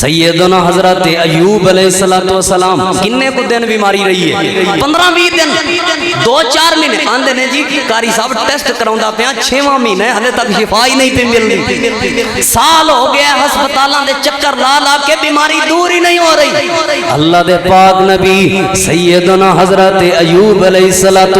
سیدنا حضرت ایوب علیہ السلام کنے کو دن بیماری رہی ہے 15-20 دن 2-4 مہینے آندے نے جی کاری صاحب ٹیسٹ کراؤندا پیا 6واں مہینے ہلے تک شفا ہی نہیں پہ ملنی سال ہو گیا ہسپتالاں دے چکر لا لا کے بیماری دور ہی نہیں ہو رہی اللہ دے پاک نبی سیدنا حضرت ایوب علیہ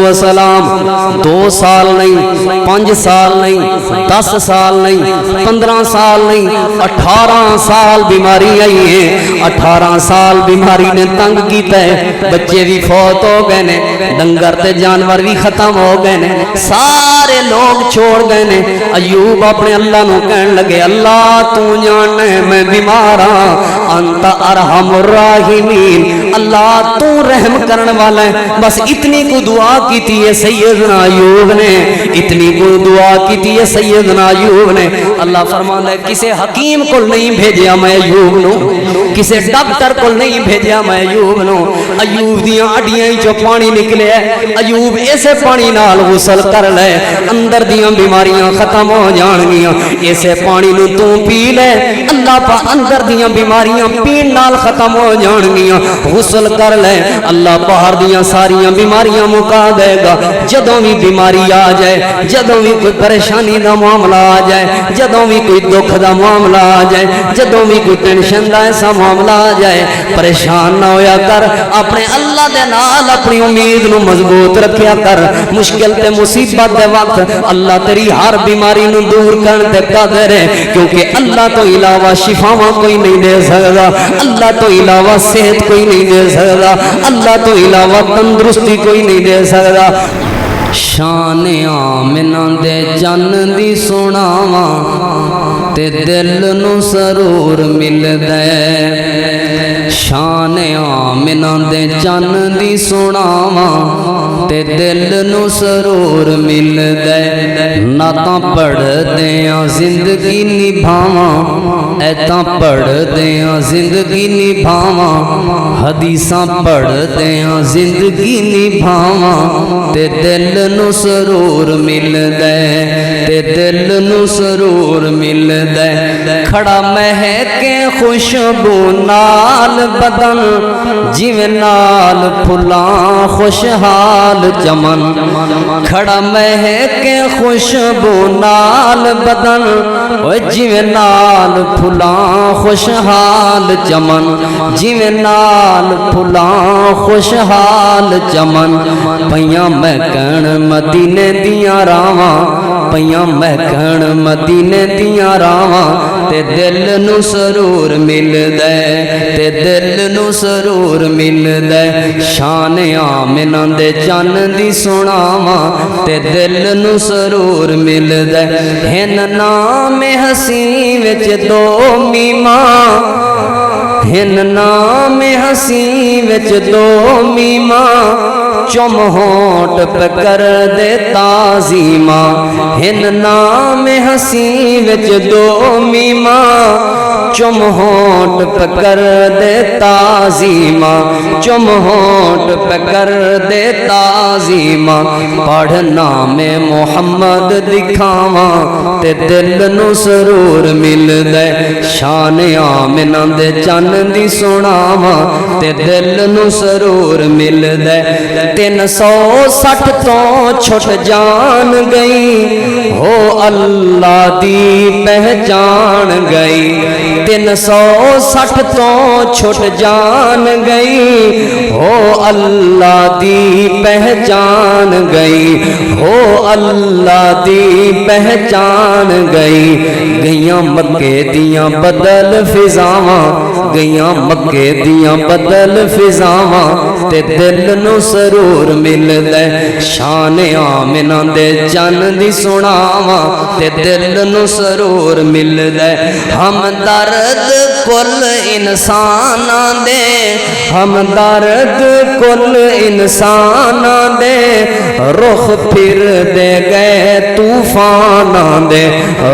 السلام 2 سال نہیں 5 سال نہیں 10 سال نہیں 15 سال نہیں 18 سال بیماری آئی ہے 18 سال بیماری نے تنگ کیتا ہے بچے بھی فوت ہو گئے نے ڈنگر تے جانور بھی ختم ہو گئے نے سارے لوگ چھوڑ گئے نے ایوب اپنے اللہ نو کہن لگے اللہ تو جانے میں بیمار ہاں انت ارحم الراحمین اللہ تو رحم کرن والا ہے بس اتنی کو دعا کی تھی سیدنا ایوب نے اتنی کو دعا کی تھی سیدنا ایوب نے اللہ فرماتا ہے کسے حکیم کو نہیں بھیجیا میں ایوب نو کسے ڈاکٹر کو نہیں بھیجیا میں ایوب نو ایوب دیاں اڈیاں جو پانی نکلے ایوب ایسے پانی نال غسل کر لے اندر دیاں بیماریاں ختم ہو جان گیاں ایسے پانی نو تو پی لے اللہ پا اندر دیاں بیماریاں پین نال ختم ہو جان گیاں غسل کر لے اللہ باہر دیاں ساریاں بیماریاں مکا دے گا جدوں بھی بیماری آ جائے جدوں بھی کوئی پریشانی دا معاملہ آ جائے جدوں بھی کوئی دکھ دا معاملہ آ جائے جدوں بھی کوئی ٹینشن دا ایسا معاملہ آ جائے پریشان نہ ہویا کر اپنے اللہ دے نال اپنی امید نو مضبوط رکھیا کر مشکل تے مصیبت دے وقت اللہ تیری ہر بیماری نو دور کرن تے قادر ہے کیونکہ اللہ تو علاوہ شفاواں کوئی نہیں دے سکدا اللہ تو علاوہ صحت کوئی نہیں دے سکدا اللہ تو علاوہ تندرستی کوئی نہیں دے سکدا شان آمنہ دے جن دی سناواں تے دل نو سرور مل دے شان آمنہ دے جن دی سناواں تے دل نو سرور مل دے نعتاں پڑھ دیاں زندگی نبھاواں ایتاں پڑھ دیاں زندگی نبھاواں حدیثاں پڑھ دیاں زندگی نبھاواں تے دل نو سرور مل دے تے دل نو سرور مل دے کھڑا مہکے خوشبو نال بدن جیویں نال پھلاں خوشحال چمن کھڑا مہکے خوشبو نال بدن جیویں نال پھلاں خوشحال چمن جیویں نال پھلاں خوشحال چمن پیاں میں کہن مدینے دیاں راواں پیاں مہکن مدینے دیاں راواں تے دل نو سرور مل دے تے دل نو سرور مل دے شان آمنہ دے جن دی سناواں تے دل نو سرور مل دے ہن نام حسین وچ دو میماں ہن نام حسین وچ دو میماں چم ہونٹ پہ کر دے تعظیماں ہن نام حسین وچ دو میماں چم ہونٹ پہ کر دے تعظیماں چم ہونٹ پہ کر دے تعظیماں پڑھ نام محمد دکھاواں تے دل نو سرور مل دے شان آمنہ دے جن دی سناواں تے دل نو سرور مل دے 360 تو چھٹ جان گئی ہو اللہ دی پہچان گئی 360 تو چھٹ جان گئی ہو اللہ دی پہچان گئی ہو اللہ دی پہچان گئی گئیاں مکے دیاں بدل فضاواں گئیاں مکے دیاں بدل فضاواں تے دل نو سرور مل دے شان آمنہ دے جن دی سناواں تے دل نو سرور مل دے ہم درد کل انساناں دے ہم درد کل انساناں دے رخ پھر دے گئے طوفاناں دے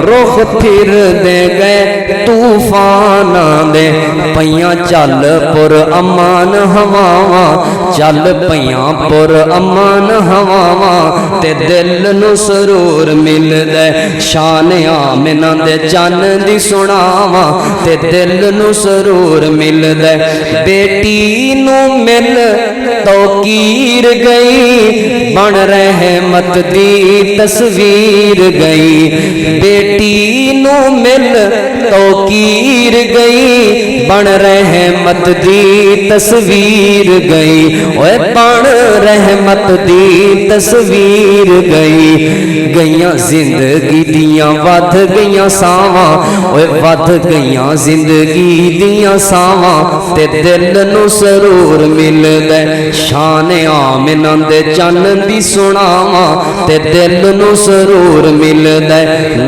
رخ پھر دے گئے طوفاناں دے پئیاں چل پر امان ہواواں چل پئیاں پر امان ہواواں تے دل نو سرور ملدا شان آمنہ دے چن دی سناواں تے دل نو سرور ملدا بیٹی نو مل توقیر گئی بن رحمت دی تصویر گئی بیٹی نو مل توقیر گئی بن رحمت دی تصویر گئی اوے بن رحمت دی تصویر گئی گئیاں زندگی دیاں ود گئیاں ساواں اوے ود گئیاں زندگی دیاں ساواں تے دل نو سرور ملدا شان آمنہ دے چن دی سناواں تے دل نو سرور ملدا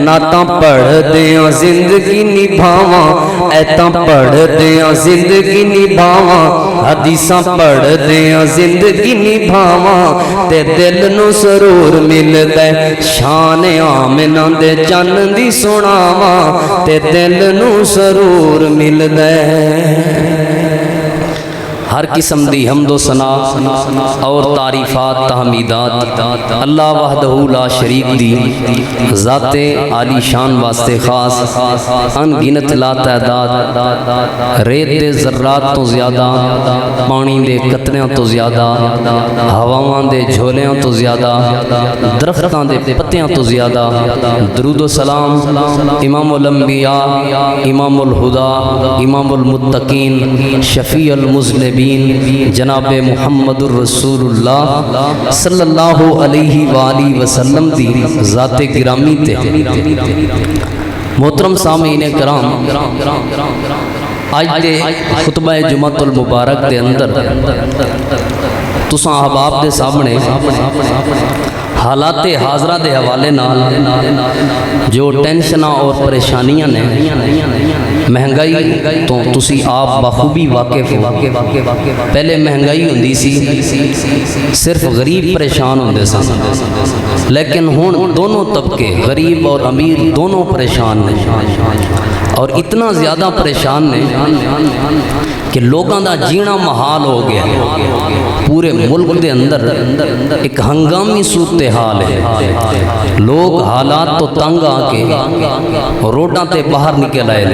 نعتاں پڑھدیاں زندگی نبھاواں ایتاں پڑھدیاں زندگی نبھاواں حدیثاں پڑھدیاں زندگی نبھاواں تے دل نو سرور ملدا شان آمنہ دے چن دی سناواں تے دل نو سرور ملدا ہر قسم دی حمد و ثنا اور تعریفات تحمیدات اللہ وحدہ لا شریک دی ذات عالی شان واسطے خاص ان گنت لا تعداد ریت دے ذرات تو زیادہ پانی دے قطریاں تو زیادہ ہواواں دے جھولیاں تو زیادہ درختاں دے پتیاں تو زیادہ درود و سلام امام الانبیاء امام الہدا امام المتقین شفیع المذنبین جناب محمد الرسول اللہ صلی اللہ علیہ وآلہ وسلم دی ذات گرامی تے محترم سامعین کرام آج دے خطبہ جمعۃ المبارک دے اندر تساں احباب دے سامنے حالات حاضرہ دے حوالے نال جو ٹینشناں اور پریشانیاں نے مہنگائی تو تسی آپ بخوبی واقف ہو پہلے مہنگائی ہوندی سی صرف غریب پریشان ہوندے سن لیکن ہن دونوں طبقے غریب اور امیر دونوں پریشان نے اور اتنا زیادہ پریشان نے کہ لوگاں دا جینا محال ہو گیا پورے ملک دے اندر ایک ہنگامی صورتحال ہے لوگ حالات تو تنگ آ کے روڈاں تے باہر نکل آئے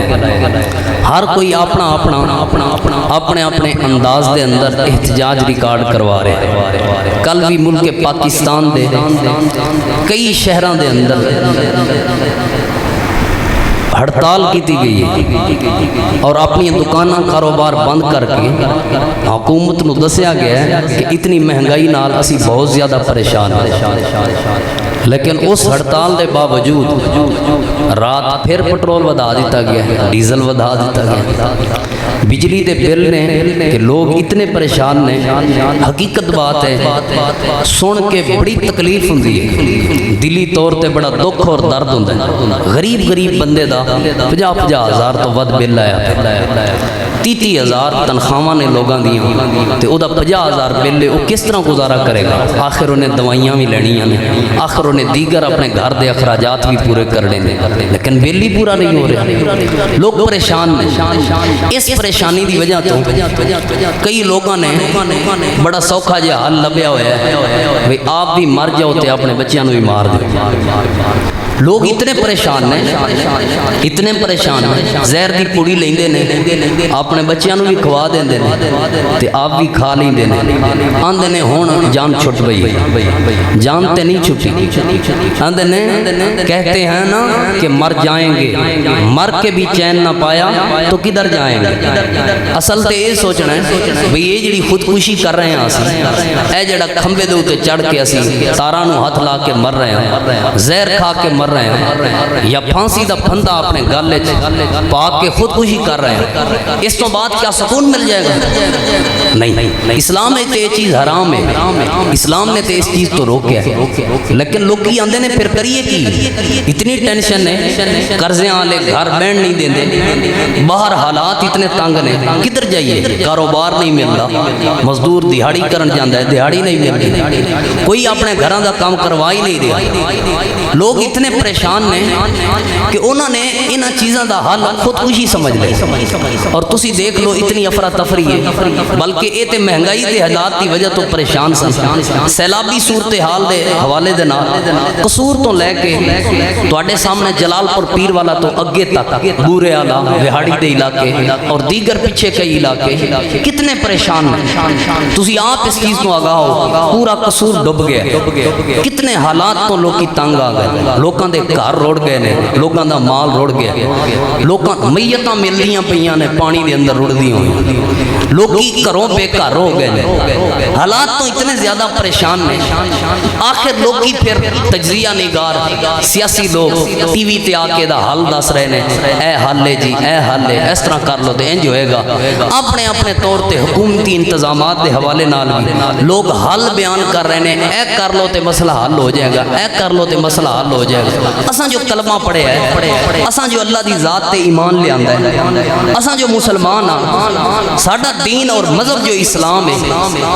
ہر کوئی اپنے انداز دے اندر احتجاج ریکارڈ کروا رہے کل بھی ملک پاکستان دے کئی شہراں دے اندر ہڑتال کی گئی ہے اور اپنی دکاناں کاروبار بند کر کے حکومت نو دسیا گیا ہے کہ اتنی مہنگائی نال اسی بہت زیادہ پریشان ہیں لیکن اس ہڑتال دے باوجود رات پھر پٹرول ودا دیتا گیا ہے ڈیزل ودا دیتا گیا بجلی دے بل نے کہ لوگ اتنے پریشان نے حقیقت بات ہے سن کے بڑی تکلیف ہوندی ہے دلی طور تے بڑا دکھ اور درد ہوندا ہے غریب بندے دا 50 ہزار تو ود بل آیا 30 ہزار تنخواہاں نے لوگاں دیاں تے او دا 50 ہزار بل ہے او کس طرح گزارا کرے گا آخر انہیں دوائیاں بھی لینیاں نے آخر انہیں دیگر اپنے گھر دے اخراجات بھی پورے کرنے نے لیکن بل ہی پورا نہیں ہو رہا لوگ پریشان نے اس پریشانی دی وجہ تو کئی لوگاں نے بڑا سوکھا جہا حل لبیا ہوا ہے بھئی آپ بھی مر جاؤ تے اپنے بچیاں نو بھی مار دو لوگ اتنے پریشان ہیں زہر دی پوڑی لیندے نے اپنے بچیاں نو بھی کھوا دیندے نے تے آپ بھی کھا لیندے نے آندے نے ہون جان چھٹ گئی جان تے نہیں چھٹی آندے نے کہتے ہیں نا کہ مر جائیں گے مر کے بھی چین نہ پایا تو کدھر جائیں گے اصل تے یہ سوچنا ہے بھئی یہ جڑی خودکشی کر رہے ہیں اسی اے جڑا کھمبے دے اوتے چڑھ کے اسی تاراں نو ہاتھ لا کے مر رہے ہیں زہر کھا کے مر رہے ہیں یا پھانسی دا پھندا اپنے گلے پاک کے خودکشی کر رہے ہیں اس تو بعد کیا سکون مل جائے گا نہیں اسلام میں تے یہ چیز حرام ہے اسلام نے تے اس چیز تو روکیا ہے لیکن لوگ کی آندے نے پھر کریے کی اتنی ٹینشن ہے قرضے آلے گھر بینڈ نہیں دیندے باہر حالات اتنے تنگ نے کدھر جائیے کاروبار نہیں ملتا مزدور دیہاڑی کرن جاندہ ہے دیہاڑی نہیں ملتی کوئی اپنے گھراں دا کام کروائی نہیں رہا لوگ اتنے پریشان نے کہ انہوں نے انہاں چیزاں دا حل خودکشی سمجھ لے اور تسی دیکھ لو اتنی افراتفری ہے بلکہ یہ تے مہنگائی دے حالات دی وجہ تو پریشان سن سیلابی صورتحال دے حوالے دے نال قصور تو لے کے تواڈے سامنے جلال پور پیر والا تو اگے تک بورے آلا وہاڑی دے علاقے اور دیگر پیچھے کئی علاقے کتنے پریشان ہیں تسی آپ اس چیز کو آگاہ ہو پورا قصور ڈب گیا کتنے حالات تو لوگ کی تنگ آ گئے لوگاں دے گھر روڑ گئے نے لوگاں دا مال روڑ گیا لوگاں میتاں مل رہیاں پیاں نے پانی دے اندر رڑ دی ہوئی لوگی گھروں بے گھر ہو گئے نے حالات تو اتنے زیادہ پریشان نے آخر لوگی پھر تجزیہ نگار سیاسی لوگ ٹی وی تے آ کے دا حل دس رہے نے اے حل ہے جی اے حل ہے اس طرح کر لو تے انج ہوئے گا اپنے اپنے طور تے حکومتی انتظامات دے حوالے نال لوگ حل بیان کر رہے ہیں اے کر لو تے مسئلہ حل ہو جائے گا اے کر لو تے مسئلہ حل ہو جائے گا اساں جو کلمہ پڑھے ہے اساں جو اللہ دی ذات تے ایمان لے آندا ہے اساں جو مسلمان ہاں ساڈا دین اور مذہب جو اسلام ہے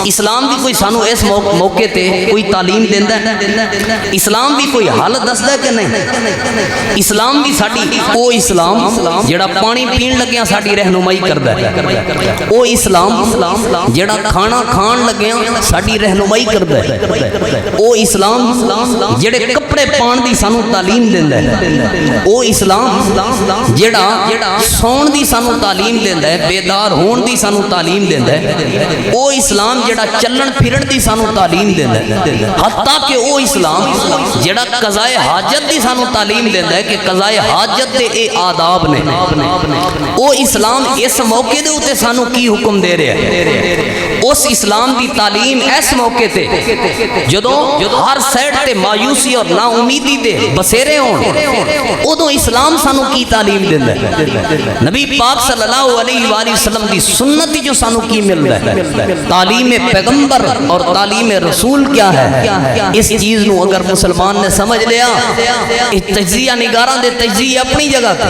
اسلام بھی کوئی سانو اس موقع تے کوئی تعلیم دیندا ہے اسلام بھی کوئی حل دسدا ہے کہ نہیں اسلام بھی ساڈی او اسلام جڑا پانی پین لگیاں ساڈی رہنمائی کردا ہے او اسلام جڑا کھانا کھان لگیاں ساڈی رہنمائی کردا ہے او اسلام جڑے کپڑے پان دی سانو تعلیم دیندا ہے او اسلام جڑا سون دی سانو تعلیم دیندا ہے بیدار ہون دی سانو تعلیم دیندا ہے او اسلام جڑا چلن پھرن دی سانو تعلیم دیندا ہے حتیٰ کہ او اسلام جڑا قضائے حاجت دی سانو تعلیم دیندا ہے کہ قضائے حاجت دے اے آداب نے او اسلام اس موقع دے اوتے سانو کی حکم دے رہا ہے اس اسلام دی تعلیم اس موقع تے جدوں ہر سائڈ تے مایوسی اور نا امیدی دے بسیرے ہون ادوں اسلام سانو کی تعلیم دیندا ہے نبی پاک صلی اللہ علیہ وآلہ وسلم دی سنت جو سانو کی ملدا ہے تعلیم پیغمبر اور تعلیم رسول کیا ہے اس چیز نو اگر مسلمان نے سمجھ لیا اس تجزیہ نگاراں دے تجزیہ اپنی جگہ تے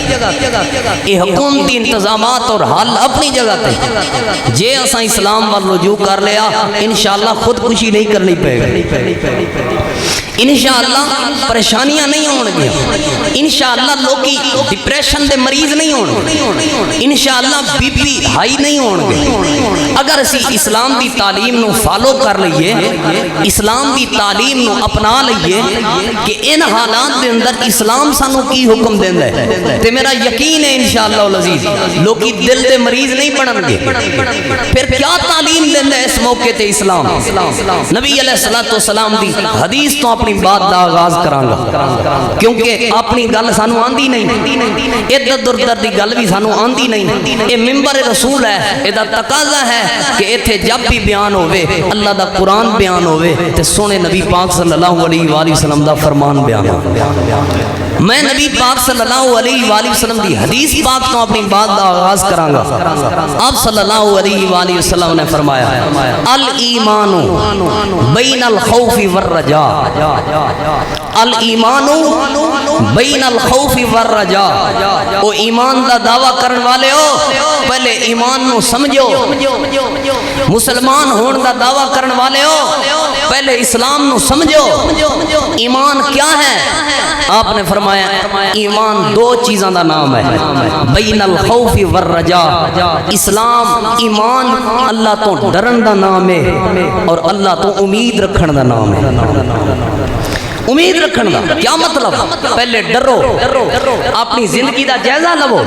یہ حکومتی انتظامات اور حل اپنی جگہ تے جے اساں اسلام وال رجوع کر لیا انشاءاللہ خودکشی نہیں کرنی پے گی انشاءاللہ پریشانیاں نہیں ہون گیا انشاءاللہ لوگی ڈپریشن دے مریض نہیں ہون انشاءاللہ بی پی ہائی نہیں ہون گے اگر اسی اسلام دی تعلیم نو فالو کر لئیے اسلام دی تعلیم نو اپنا لئیے کہ ان حالات دے اندر اسلام سانو کی حکم دیندا ہے تے میرا یقین ہے انشاءاللہ العزیز لوگی دل دے مریض نہیں بنن گے پھر کیا تعلیم دیندا ہے اس موقع تے اسلام نبی علیہ الصلوۃ والسلام دی حدیث تو اپنی بات دا آغاز کراں گا کیونکہ اپنی گل سانو آندی نہیں ادھر ادھر دی گل بھی سانو آندی نہیں یہ منبر رسول ہے اے دا تقاضا ہے کہ ایتھے جب بھی بیان ہوئے اللہ دا قرآن بیان ہوئے تے سونے نبی پاک صلی اللہ علیہ وآلہ وسلم دا فرمان بیان ہوئے میں نبی پاک صلی اللہ علیہ وآلہ وسلم دی حدیث پاک تو اپنی بات دا آغاز کراں گا آپ صلی اللہ علیہ وآلہ وسلم نے فرمایا الایمان بین الخوف والرجاء الایمان بین الخوف والرجاء او ایمان دا دعویٰ کرن والے ہو پہلے ایمان نو سمجھو مسلمان ہون دا دعویٰ کرن والے ہو پہلے اسلام نو سمجھو ایمان کیا ہے آپ نے فرمایا ایمان دو چیزاں دا نام ہے بین الخوف والرجاء اسلام ایمان اللہ تو ڈرن دا نام ہے اور اللہ تو امید رکھن دا نام ہے امید رکھن دا کیا مطلب پہلے ڈرو اپنی زندگی دا جائزہ لو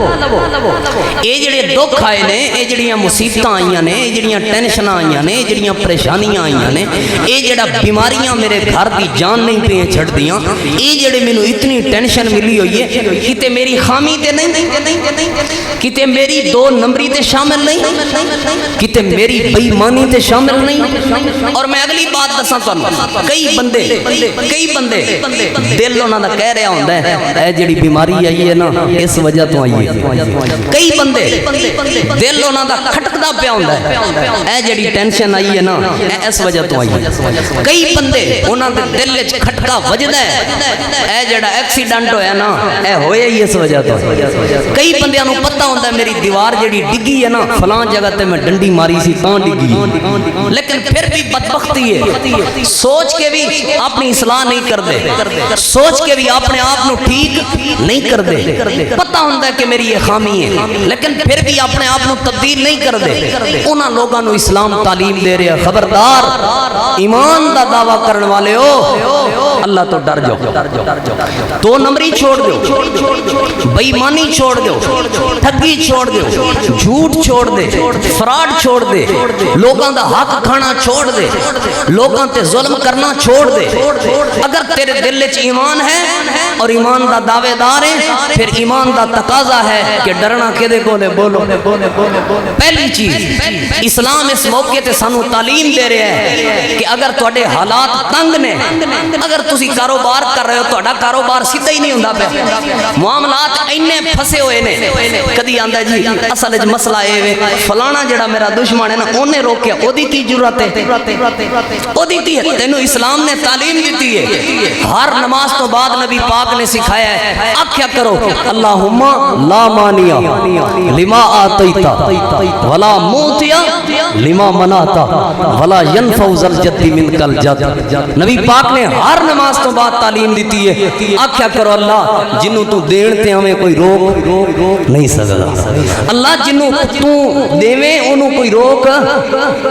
اے جڑے دکھ آئے نے اے جڑیاں مصیبتاں آئیاں نے اے جڑیاں ٹینشناں آئیاں نے اے جڑیاں پریشانیاں آئیاں نے اے جڑا بیماریاں میرے گھر دی جان نہیں پہ چھڑ دیاں اے جڑے مینوں اتنی ٹینشن ملی ہوئی ہے کتے میری خامی تے نہیں کتے میری دو نمبری تے شامل نہیں کتے میری بے ایمانی تے شامل نہیں اور میں اگلی بات دساں تانوں کئی بندے دل انہاں دا کہہ رہا ہوندا ہے اے جڑی بیماری آئی ہے نا اس وجہ تو آئی ہے کئی بندے دل انہاں دا کھٹکدا پیا ہوندا ہے اے جڑی ٹینشن آئی ہے نا اس وجہ تو آئی ہے کئی بندے انہاں دے دل وچ کھٹکا وجدا ہے اے جڑا ایکسیڈنٹ ہویا نا اے ہویا ہی اس وجہ تو کئی بندیاں نوں پتہ ہوندا ہے میری دیوار جڑی ڈگی ہے نا فلاں جگہ تے میں ڈنڈی ماری سی تاں ڈگی لیکن پھر بھی بدبختی ہے سوچ کے بھی اپنی اصلاح نہیں کرتے سوچ کے بھی اپنے آپ نو ٹھیک نہیں کرتے پتہ ہوتا ہے کہ میری یہ خامی ہے لیکن پھر بھی اپنے آپ نو تبدیل نہیں کرتے انہاں لوگاں نو اسلام تعلیم دے رہے ہیں خبردار ایمان دا دعویٰ کرنے والے ہو اللہ تو ڈر جاؤ دو نمبری چھوڑ دو بے ایمانی چھوڑ دو ٹھگی چھوڑ دو جھوٹ چھوڑ دے فراڈ چھوڑ دے لوگاں دا حق کھانا چھوڑ دے لوگاں تے ظلم کرنا چھوڑ دے اگر تیرے دل وچ ایمان ہے اور ایمان دا دعوے دار ہے پھر ایمان دا تقاضا ہے کہ ڈرنا کدے کولے بولو پہلی چیز اسلام اس موقع تے سانو تعلیم دے رہا ہے کہ اگر تواڈے حالات تنگ نے اگر تسی کاروبار کر رہے ہو تہاڈا کاروبار سیدھا ہی نہیں ہوندا پیا معاملات اینے پھسے ہوئے نے کدی آندا جی اصل وچ مسئلہ اے وے فلانا جڑا میرا دشمن ہے نا اونے روکیا اودی کی ضرورت ہے اودی کی تینوں اسلام نے تعلیم دیتی ہے ہر نماز تو بعد نبی پاک نے سکھایا ہے آکھیا کرو اللہم لا مانیا لما آتیتا ولا موتیا لما مناتا ولا ينفع ذا الجد منک الجد نبی پاک نے ہر نماز تو بعد تعلیم دیتی ہے آکھیا کرو اللہ جنوں تو دین تے ہمیں کوئی روک نہیں سکدا اللہ جنوں تو دیویں انہوں کوئی روک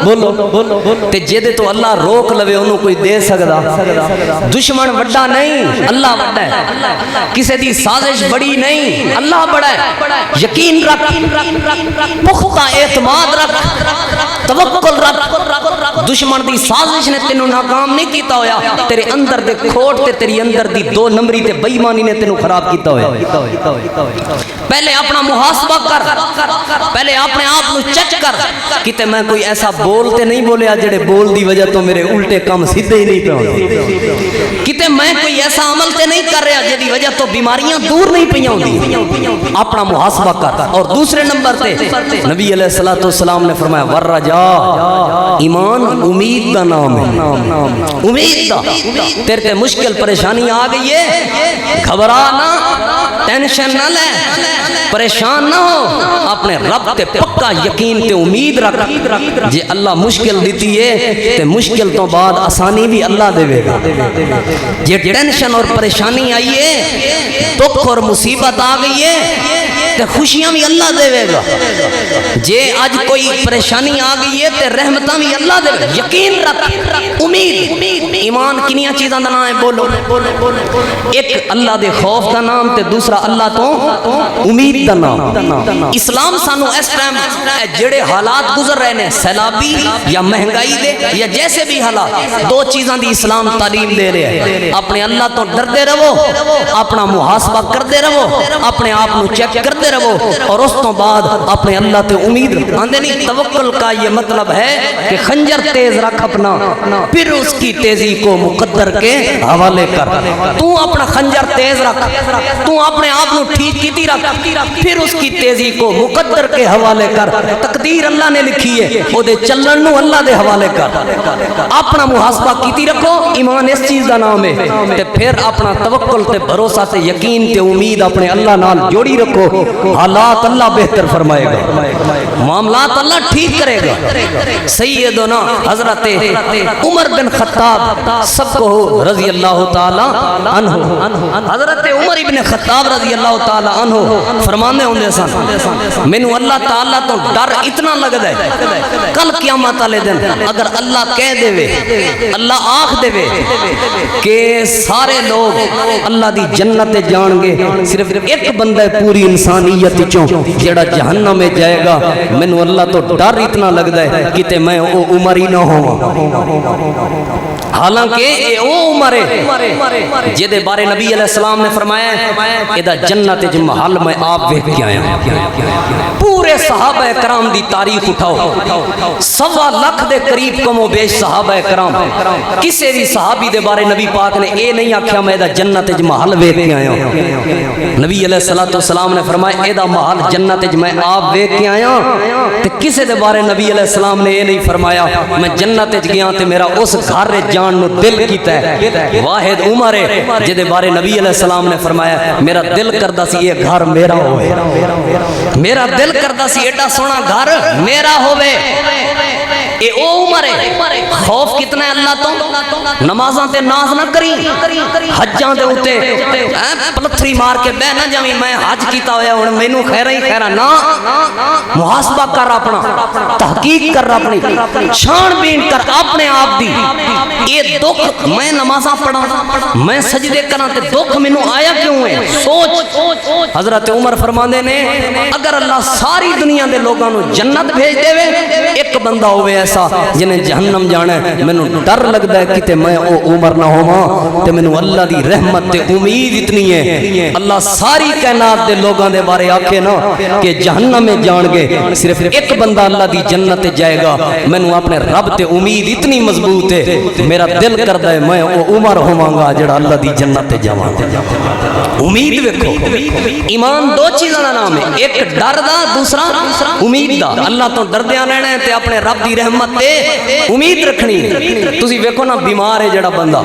بولو تے جے تو اللہ روک لوے انہوں کوئی دے سکدا دشمن وڈا نہیں اللہ وڈا ہے کسے دی سازش بڑی نہیں اللہ بڑا ہے یقین رکھ پختہ اعتماد رکھ توکل رکھ دشمن دی سازش نے تینوں ناکام نہیں کیتا ہویا تیرے اندر دے کھوٹ تے تیری اندر دی دو نمبری تے بے ایمانی نے تینوں خراب کیتا ہویا پہلے اپنا محاسبہ کر پہلے اپنے آپ نو چیک کر کتے میں کوئی ایسا بولتے نہیں بولیا جڑے بول دی وجہ تو میرے الٹے کام سیدھے ہی نہیں پہ کتے میں کوئی ایسا عمل تے نہیں کر رہا جدی وجہ تو بیماریاں دور نہیں پہ ہوندی اپنا محاسبہ کر اور دوسرے نمبر تے نبی علیہ السلام نے فرمایا ورجا ایمان امید دا نام ہے امید دا تیرے تے مشکل پریشانی آ گئی ہے گھبرا نہ ٹینشن نہ لے پریشان نہ ہو اپنے رب تے پکا یقین تے امید رکھ جے اللہ مشکل دیتی ہے تے مشکل تو بعد آسانی بھی اللہ دے گا جے ٹینشن اور پریشانی آئی ہے دکھ اور مصیبت آ گئی ہے تے خوشیاں بھی اللہ دے گا جے آج کوئی پریشانی آ گئی ہے تے رحمتاں بھی اللہ دے گا یقین رکھ امید ایمان کنیاں چیزاں دا نام ہے بولو ایک اللہ دے خوف دا نام تے دوسرا اللہ تو امید دا نام اسلام سانو اس ٹائم جڑے حالات گزر رہے ہیں سیلابی یا مہنگائی دے یا جیسے بھی حالات دو چیزاں دی اسلام تعلیم دے رہے ہیں اپنے اللہ تو ڈردے رہو اپنا محاسبہ کرتے رہو اپنے آپ نو چیک کرتے رہو اور اس تو بعد اپنے اللہ تے امید آندے نہیں توکل کا یہ مطلب ہے کہ خنجر تیز رکھ اپنا پھر اس کی تیزی کو مقدر کے حوالے کر تو اپنا خنجر تیز رکھ تو اپنے آپ نو ٹھیک کیتی رکھ پھر اس کی تیزی کو مقدر کے حوالے کر تقدیر اللہ نے لکھی ہے او دے چلن نو اللہ دے حوالے کر اپنا محاسبہ کیتی رکھو ایمان اس چیز دا نام ہے تے پھر اپنا توکل تے بھروسہ تے یقین تے امید اپنے اللہ نال جوڑی رکھو حالات اللہ بہتر فرمائے گا معاملات اللہ ٹھیک کرے گا سیدنا حضرت عمر بن خطاب سب کو رضی اللہ تعالی عنہ حضرت عمر بن خطاب رضی اللہ تعالی عنہ فرمانے ہوندے سن مینوں اللہ تعالی تو ڈر اتنا لگدا ہے کل قیامت والے دن اگر اللہ کہہ دے اللہ آکھ دے کہ سارے لوگ اللہ دی جنت جان گے صرف ایک بندہ پوری انسانیت چوں جڑا جہنم میں جائے گا مینوں اللہ تو ڈر اتنا لگدا ہے کہ میں او عمر ہی نہ ہوں حالانکہ اے او عمر ہے جے دے بارے نبی علیہ السلام نے فرمایا اے دا جنت وچ محل میں آپ ویکھ کے آیا پورے صحابہ کرام دی تاریخ اٹھاؤ 1.25 لاکھ دے قریب کم و بیش صحابہ کرام کسے بھی صحابی دے بارے نبی پاک نے اے نہیں آکھیا میں دا جنت وچ محل ویکھ کے آیا نبی علیہ السلام نے فرمایا اے دا محل جنت وچ میں آپ ویکھ کے آیا تے کسے دے بارے نبی علیہ السلام نے اے نہیں فرمایا میں جنت وچ گیا تے میرا اس گھر جان نو دل کیتا ہے واحد عمر ہے جے دے بارے نبی علیہ السلام نے فرمایا میرا دل کردا سی یہ گھر میرا ہوئے میرا دل کردا سی ایڈا سونا گھر میرا ہوئے اے او عمر ہے خوف کتنا ہے اللہ تو نمازاں تے ناز نہ کری حجاں دے اوتے پلتھری مار کے بہ نہ جاویں میں حج کیتا ہویا ہن مینوں خیر ہی خیر نہ محاسبہ کر اپنا تحقیق کر اپنی چھان بین کر اپنے آپ دی اے دکھ میں نمازاں پڑھاں میں سجدے کراں تے دکھ مینوں آیا کیوں ہے سوچ حضرت عمر فرماندے نے اگر اللہ ساری دنیا دے لوگاں نو جنت بھیج دے وے ایک بندہ ہوئے ایسا جنہیں جہنم جانا ہے مینوں ڈر لگدا ہے کہ میں او عمر نہ ہوواں تے مینوں اللہ دی رحمت تے امید اتنی ہے اللہ ساری کائنات دے لوگاں دے بارے آکھے نا کہ جہنم میں جان گے صرف ایک بندہ اللہ دی جنت جائے گا مینوں اپنے رب تے امید اتنی مضبوط ہے میرا دل کردا ہے میں او عمر ہوواں گا جڑا اللہ دی جنت تے جاواں امید ویکھو ایمان دو چیزاں دا نام ہے ایک ڈر دا دوسرا امید دا اللہ تو ڈردیاں رہنا ہے تے اپنے رب دی رحمت تے امید رکھنی تسی ویکھو نا بیمار ہے جڑا بندہ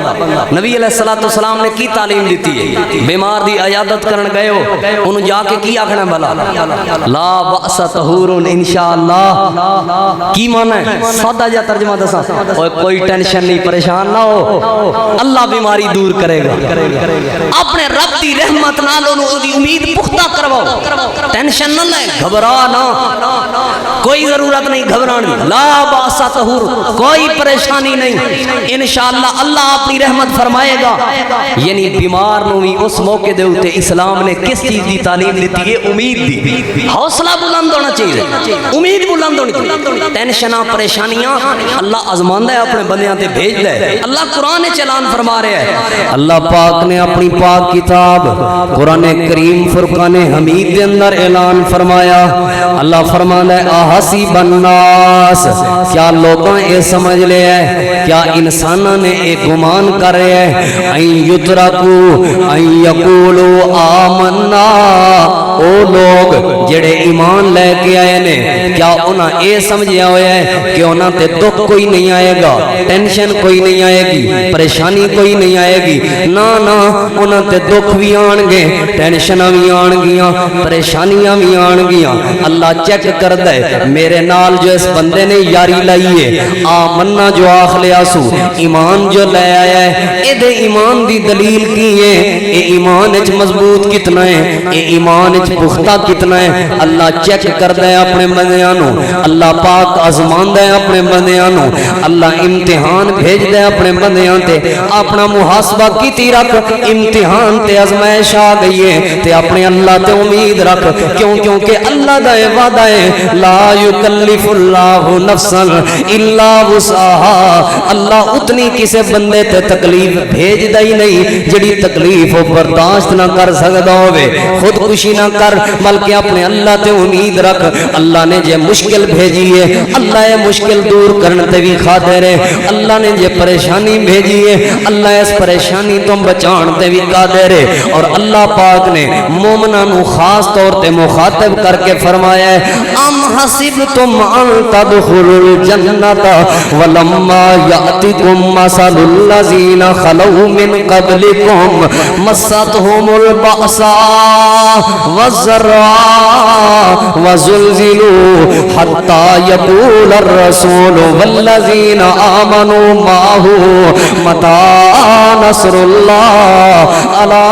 نبی علیہ الصلوۃ والسلام نے کی تعلیم دیتی ہے بیمار دی عیادت کرن گئے ہو انہوں جا کے کی آکھنا بلا لا بأس طہور انشاءاللہ کی معنی ہے سادہ جا ترجمہ دسا کوئی ٹینشن نہیں پریشان نہ ہو اللہ بیماری دور کرے گا اپنے رب دی رحمت نال انہوں دی امید پختہ کرواؤ ٹینشن نہ لے گھبرا نہ کوئی ضرورت نہیں گھبرانے لا بأس طہور کوئی پریشانی نہیں انشاءاللہ اللہ اپنی رحمت فرمائے گا یعنی بیمار نو بھی اس موقع دے ہوتے اسلام نے کس چیز دی تعلیم دیتی ہے امید دی حوصلہ بلند ہونا چاہیے امید بلند ہونی چاہیے ٹینشناں پریشانیاں اللہ آزماندا ہے اپنے بندیاں تے بھیج دے اللہ قرآن چلان فرما رہا ہے اللہ پاک نے اپنی پاک کتاب قرآن کریم فرقان حمید دے اندر اعلان فرمایا اللہ فرماتا ہے احسب الناس کیا لوگاں یہ سمجھ لے ہے کیا انسانوں نے ایک گمان کر رہے ہیں این یترکو این یقولو آمنا او لوگ جڑے ایمان لے کے آئے نے کیا انہاں اے سمجھیا ہویا ہے کہ انہاں تے دکھ کوئی نہیں آئے گا ٹینشن کوئی نہیں آئے گی پریشانی کوئی نہیں آئے گی نا انہاں تے دکھ بھی آن گے ٹینشناں بھی آن گیاں پریشانیاں بھی آن گیاں اللہ چیک کر دے میرے نال جو اس بندے نے یاری لائیے آمنا جو آخ لیا سو ایمان جو لے آیا ہے اے دے ایمان دی دلیل کی ہے اے ایمان اچ مضبوط کتنا ہے اے ایمان اچ پختہ کتنا ہے اللہ چیک کر دے اپنے بندیانوں اللہ پاک آزمان دے اپنے بندیانوں اللہ امتحان بھیج دے اپنے بندیان تے اپنا محاسبہ کی رکھ امتحان تے ازمائش آ گئی ہے تے اپنے اللہ تے امید رکھ کیونکہ اللہ دا وعدہ ہے لا یکلف اللہ نفسا الا وسعها اللہ اتنی کسے بندے تے تکلیف بھیج دئی نہیں جڑی تکلیف وہ برداشت نہ کر سکدا ہوے خودکشی نہ کر بلکہ اپنے اللہ تے امید رکھ اللہ نے جے مشکل بھیجی ہے اللہ یہ مشکل دور کرنے تے بھی قادر ہے اللہ نے جے پریشانی بھیجی ہے اللہ اس پریشانی تو بچان تے بھی قادر ہے اور اللہ پاک نے مومناں نو خاص طور تے مخاطب کر کے فرمایا ہے ام حسبتم ان تدخلوا الجنت ولما یاتکم مثل الذین خلو من قبلکم مستهم البأساء والضراء وزلزلوا حتى يقول الرسول والذين آمنوا معه متى نصر الله ألا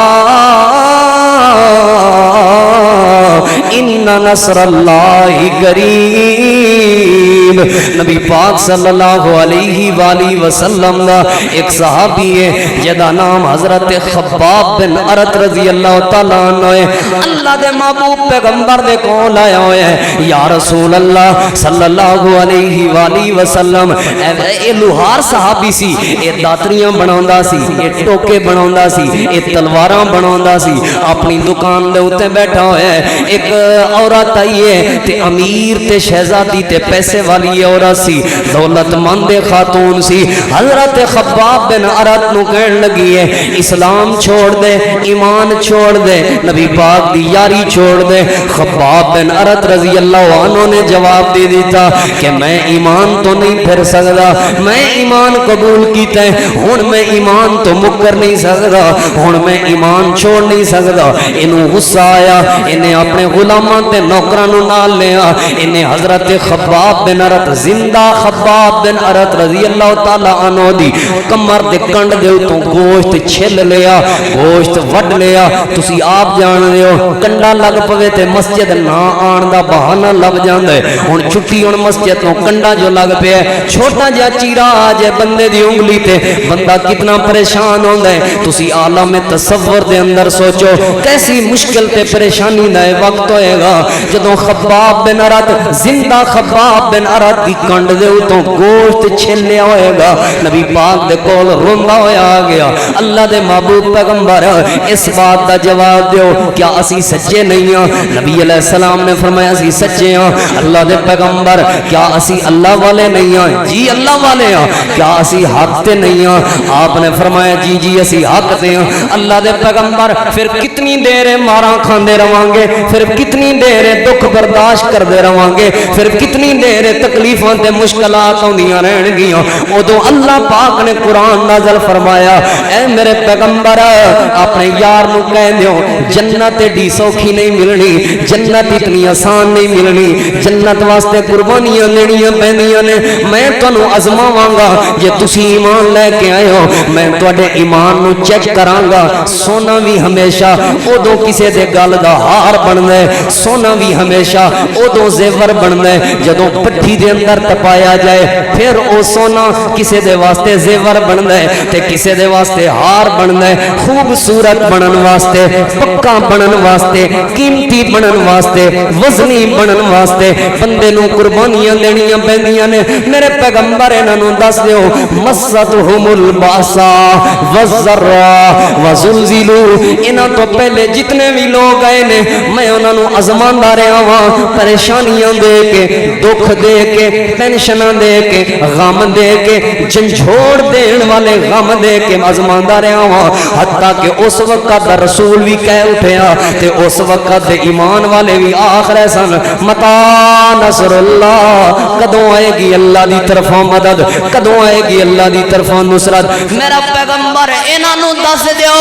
ان نصر اللہ قریب نبی پاک صلی اللہ علیہ وآلہ وسلم دا ایک صحابی ہے جدا نام حضرت خباب بن ارت رضی اللہ تعالیٰ عنہ ہے اللہ دے محبوب پیغمبر دے کول آیا ہوئے ہیں یا رسول اللہ صلی اللہ علیہ وآلہ وسلم اے لوہار صحابی سی اے داتریاں بناوندا سی اے ٹوکے بناوندا سی اے تلواراں بناوندا سی اپنی دکان دے اوتے بیٹھا ہویا ہے ایک عورت آئی ہے تے امیر تے شہزادی تے پیسے والی عورت سی دولت مند خاتون سی حضرت خباب بن ارت نو کہن لگی ہے اسلام چھوڑ دے ایمان چھوڑ دے نبی پاک دی یاری چھوڑ دے خباب بن ارت رضی اللہ عنہ نے جواب دے دیتا کہ میں ایمان تو نہیں پھر سکتا میں ایمان قبول کیتا ہے ہن میں ایمان تو مکر نہیں سکتا ہن میں ایمان چھوڑ نہیں سکتا انہوں غصہ آیا انہیں اپنے غلاماں تے نوکراں نو نال لیا انہیں حضرت خباب بن ارت زندہ خباب بن ارت رضی اللہ تعالی عنہ دی کمر دے کنڈ دے تو گوشت چھل لیا گوشت وڈ لیا تسی آپ جان دے ہو کنڈا لگ پوے تے مسجد نہ آن دا بہانہ لگ جاندا ہے ہن چھٹی ہن مسجد تو کنڈا جو لگ پیا چھوٹا جا چیرا آ جائے بندے دی انگلی تے بندہ کتنا پریشان ہوندا ہے تسی عالم تصور دے اندر سوچو کیسی مشکل تے پریشانی دا وقت ہوئے گا جدوں خباب بن ارت زندہ خباب بن ارت دی کنڈ دے تو گوشت چھلیا ہوئے گا نبی پاک دے کول روندا ہویا آ گیا اللہ دے محبوب پیغمبر اس بات دا جواب دیو کیا اسی سچے نہیں ہاں نبی علیہ السلام نے فرمایا اسی سچے ہاں اللہ دے پیغمبر کیا اسی اللہ والے نہیں ہاں جی اللہ والے ہاں کیا اسی حق تے نہیں ہاں آپ نے فرمایا جی جی اسی حق تے ہاں اللہ دے پیغمبر پھر کتنی دیر ماراں کھاندے رہاں گے پھر کتنی دیر دکھ برداشت کردے رہاں گے پھر کتنی دیر تکلیفاں تے مشکلات ہوندیاں رہن گیاں ادو اللہ پاک نے قرآن نازل فرمایا اے میرے پیغمبر اپنے یار نو کہہ دیو جنت ایڈی سوکھی نہیں ملنی جنت اتنی آسان نہیں ملنی جنت واسطے قربانیاں لینیاں پیندیاں نے میں تانوں آزماواں گا جے تسی ایمان لے کے آئے ہو میں تواڈے ایمان نو چیک کراں گا سونا بھی ہمیشہ ادو کسے دے گل دا ہار بندا ہے سونا بھی ہمیشہ ادو زیور بندا ہے جدوں پٹھی دے اندر تپایا جائے پھر او سونا کسے دے واسطے زیور بندا ہے تے کسے دے واسطے ہار بندا ہے خوبصورت بنن واسطے پکا بنن واسطے قیمتی بنن واسطے وزنی بنن واسطے بندے نو قربانیاں دینیاں پیندیاں نے میرے پیغمبر انہاں نو دس دیو مستہم الباسا والضراء وزلزلوا انہاں تو پہلے جتنے بھی لوگ آئے نے میں انہاں نو آزماندا رہا ہاں پریشانیاں دے کے دکھ دے کے ٹینشناں دے کے غم دے کے جھنجھوڑ دین والے غم دے کے آزماندا رہا ہاں حتیٰ کہ اس وقت رسول بھی کہہ اٹھیا تے اس وقت ایمان والے بھی آخر سن متا نصر اللہ کدوں آئے گی اللہ دی طرفوں مدد کدوں آئے گی اللہ دی طرفوں نصرت میرا پیغمبر انہاں نو دس دیو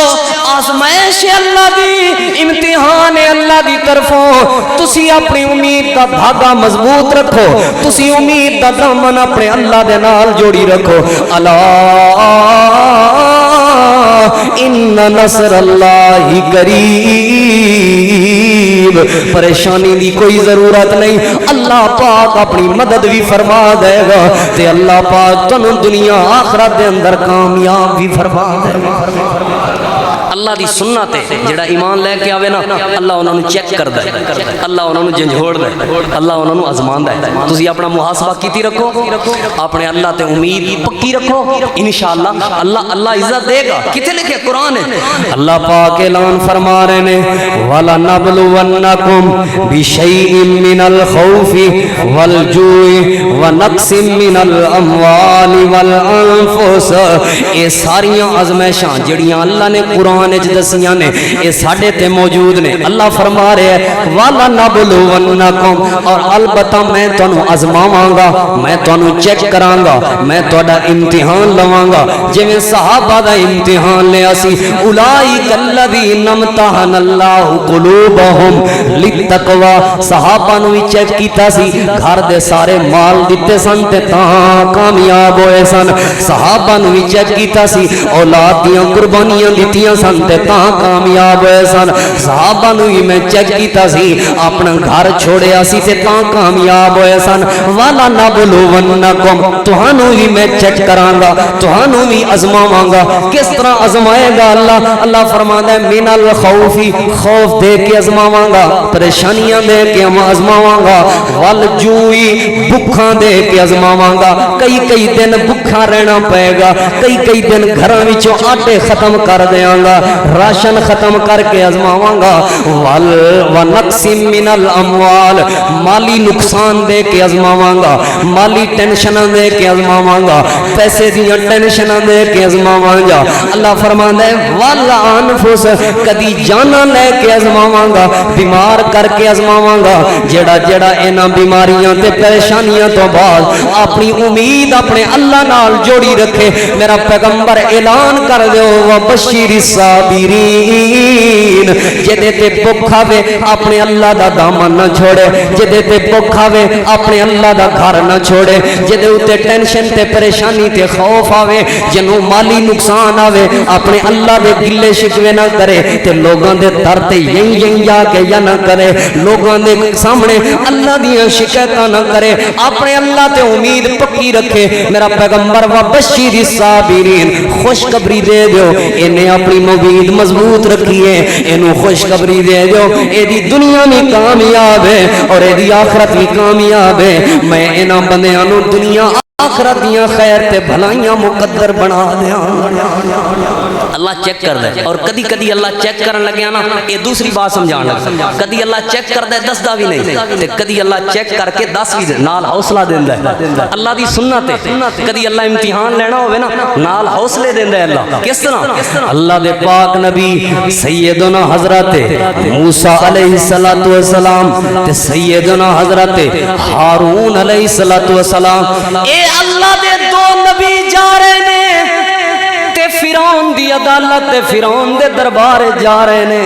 آزمائش اللہ دی امتحان اللہ دی طرفوں تسی اپنی امید دا دھاگا مضبوط رکھو تسی امید دا دامن اپنے اللہ دے نال جوڑی رکھو اللہ ان نصر اللہ قریب پریشانی دی کوئی ضرورت نہیں اللہ پاک اپنی مدد بھی فرما دے گا تے اللہ پاک تنوں دنیا آخرت دے اندر کامیاب بھی فرما دے گا اللہ دی سنت ہے جڑا ایمان لے کے آوے نا اللہ انہاں نو چیک کردا ہے اللہ انہاں نو جھنجھوڑ دے اللہ انہاں نو آزماندا ہے تسی اپنا محاسبہ کیتی رکھو اپنے اللہ تے امید پکی رکھو انشاءاللہ اللہ عزت دے گا کتے لکھے قرآن ہے اللہ پاک اعلان فرما رہے نے وَلَنَبْلُوَنَّكُمْ بِشَيْءٍ مِّنَ الْخَوْفِ وَالْجُوعِ وَنَقْصٍ مِّنَ الْأَمْوَالِ وَالْأَنفُسِ یہ ساریاں آزمائشاں جڑیاں اللہ نے قرآن دسیاں نے یہ ساڈے تے موجود نے اللہ فرما رہے ہیں وَلَنَبْلُوَنَّكُمْ اور البتہ میں تانوں آزماواں گا میں تانوں چیک کراں گا میں تہاڈا امتحان لواں گا جویں صحابہ دا امتحان لیا سی اولئک الذین امتحن اللہ قلوبہم للتقوی صحابہ نو چیک کیتا سی گھر دے سارے مال دتے سن تے تاں کامیاب ہوئے سن صحابہ نو چیک کیتا سی اولاد دیاں قربانیاں دتیاں سن تے تاں کامیاب ہوئے سن صحابہ نو میں چیک کیتا سی اپنا گھر چھوڑیا سی تے تاں کامیاب ہوئے سن وَلَنَبْلُوَنَّكُمْ تہانوں بھی میں چیک کراں گا تہانوں بھی آزماواں گا کس طرح آزمائے گا اللہ فرماتا ہے من الخوف خوف دے کے آزماواں گا پریشانیاں دے کے آزماواں گا والجوعی بھکھاں دے کے آزماواں گا کئی دن بھکھا رہنا پائے گا کئی دن گھراں وچوں آٹے ختم کر دیاں گا راشن ختم کر کے آزماواں گا ونقص من الاموال مالی نقصان دے کے آزماواں گا مالی ٹینشناں دے کے آزماواں گا پیسے دیاں ٹینشناں دے کے آزماواں گا اللہ فرماندا ہے والانفس کدی جانا لے کے آزماواں گا بیمار کر کے آزماواں گا جڑا انہاں بیماریاں تے پریشانیاں تو بعد اپنی امید اپنے اللہ نال جوڑی رکھے میرا پیغمبر اعلان کر دیو وبشر الصابرین الصابرین جدے تے بھوک آوے اپنے اللہ دا دامن نہ چھوڑے جدے تے بھوک آوے اپنے اللہ دا گھر نہ چھوڑے جدے اتے ٹینشن تے پریشانی تے خوف آوے جنوں مالی نقصان آوے اپنے اللہ دے گلے شکوے نہ کرے تے لوگاں دے در تے یہیں جا کے یا نہ کرے لوگاں دے سامنے اللہ دیاں شکایتاں نہ کرے اپنے اللہ تے امید پکی رکھے میرا پیغمبر وبشر الصابرین خوشخبری دے دیو انہیں اپنی امید مضبوط رکھیے انہوں خوشخبری دے دیو اے دی دنیا میں کامیاب ہے اور اے دی آخرت میں کامیاب ہے میں انہاں بندیاں دنیا آخرت دیاں خیر تے بھلائیاں مقدر بنا دیاں اللہ چیک کر دے اور کدی کدی اللہ چیک کرن لگیا نا یہ دوسری بات سمجھان لگ کدی اللہ چیک کر دے 10 دا بھی نہیں تے کدی اللہ چیک کر کے 10 بھی نال حوصلہ دیندا ہے اللہ دی سنت ہے کدی اللہ امتحان لینا ہوے نا نال حوصلے دیندا ہے اللہ کس طرح اللہ دے پاک نبی سیدنا حضرت موسیٰ علیہ السلام تے سیدنا حضرت ہارون علیہ السلام اے اللہ دے دو نبی جا رہے نے تے فرعون دی عدالت تے فرعون دے دربار جا رہے نے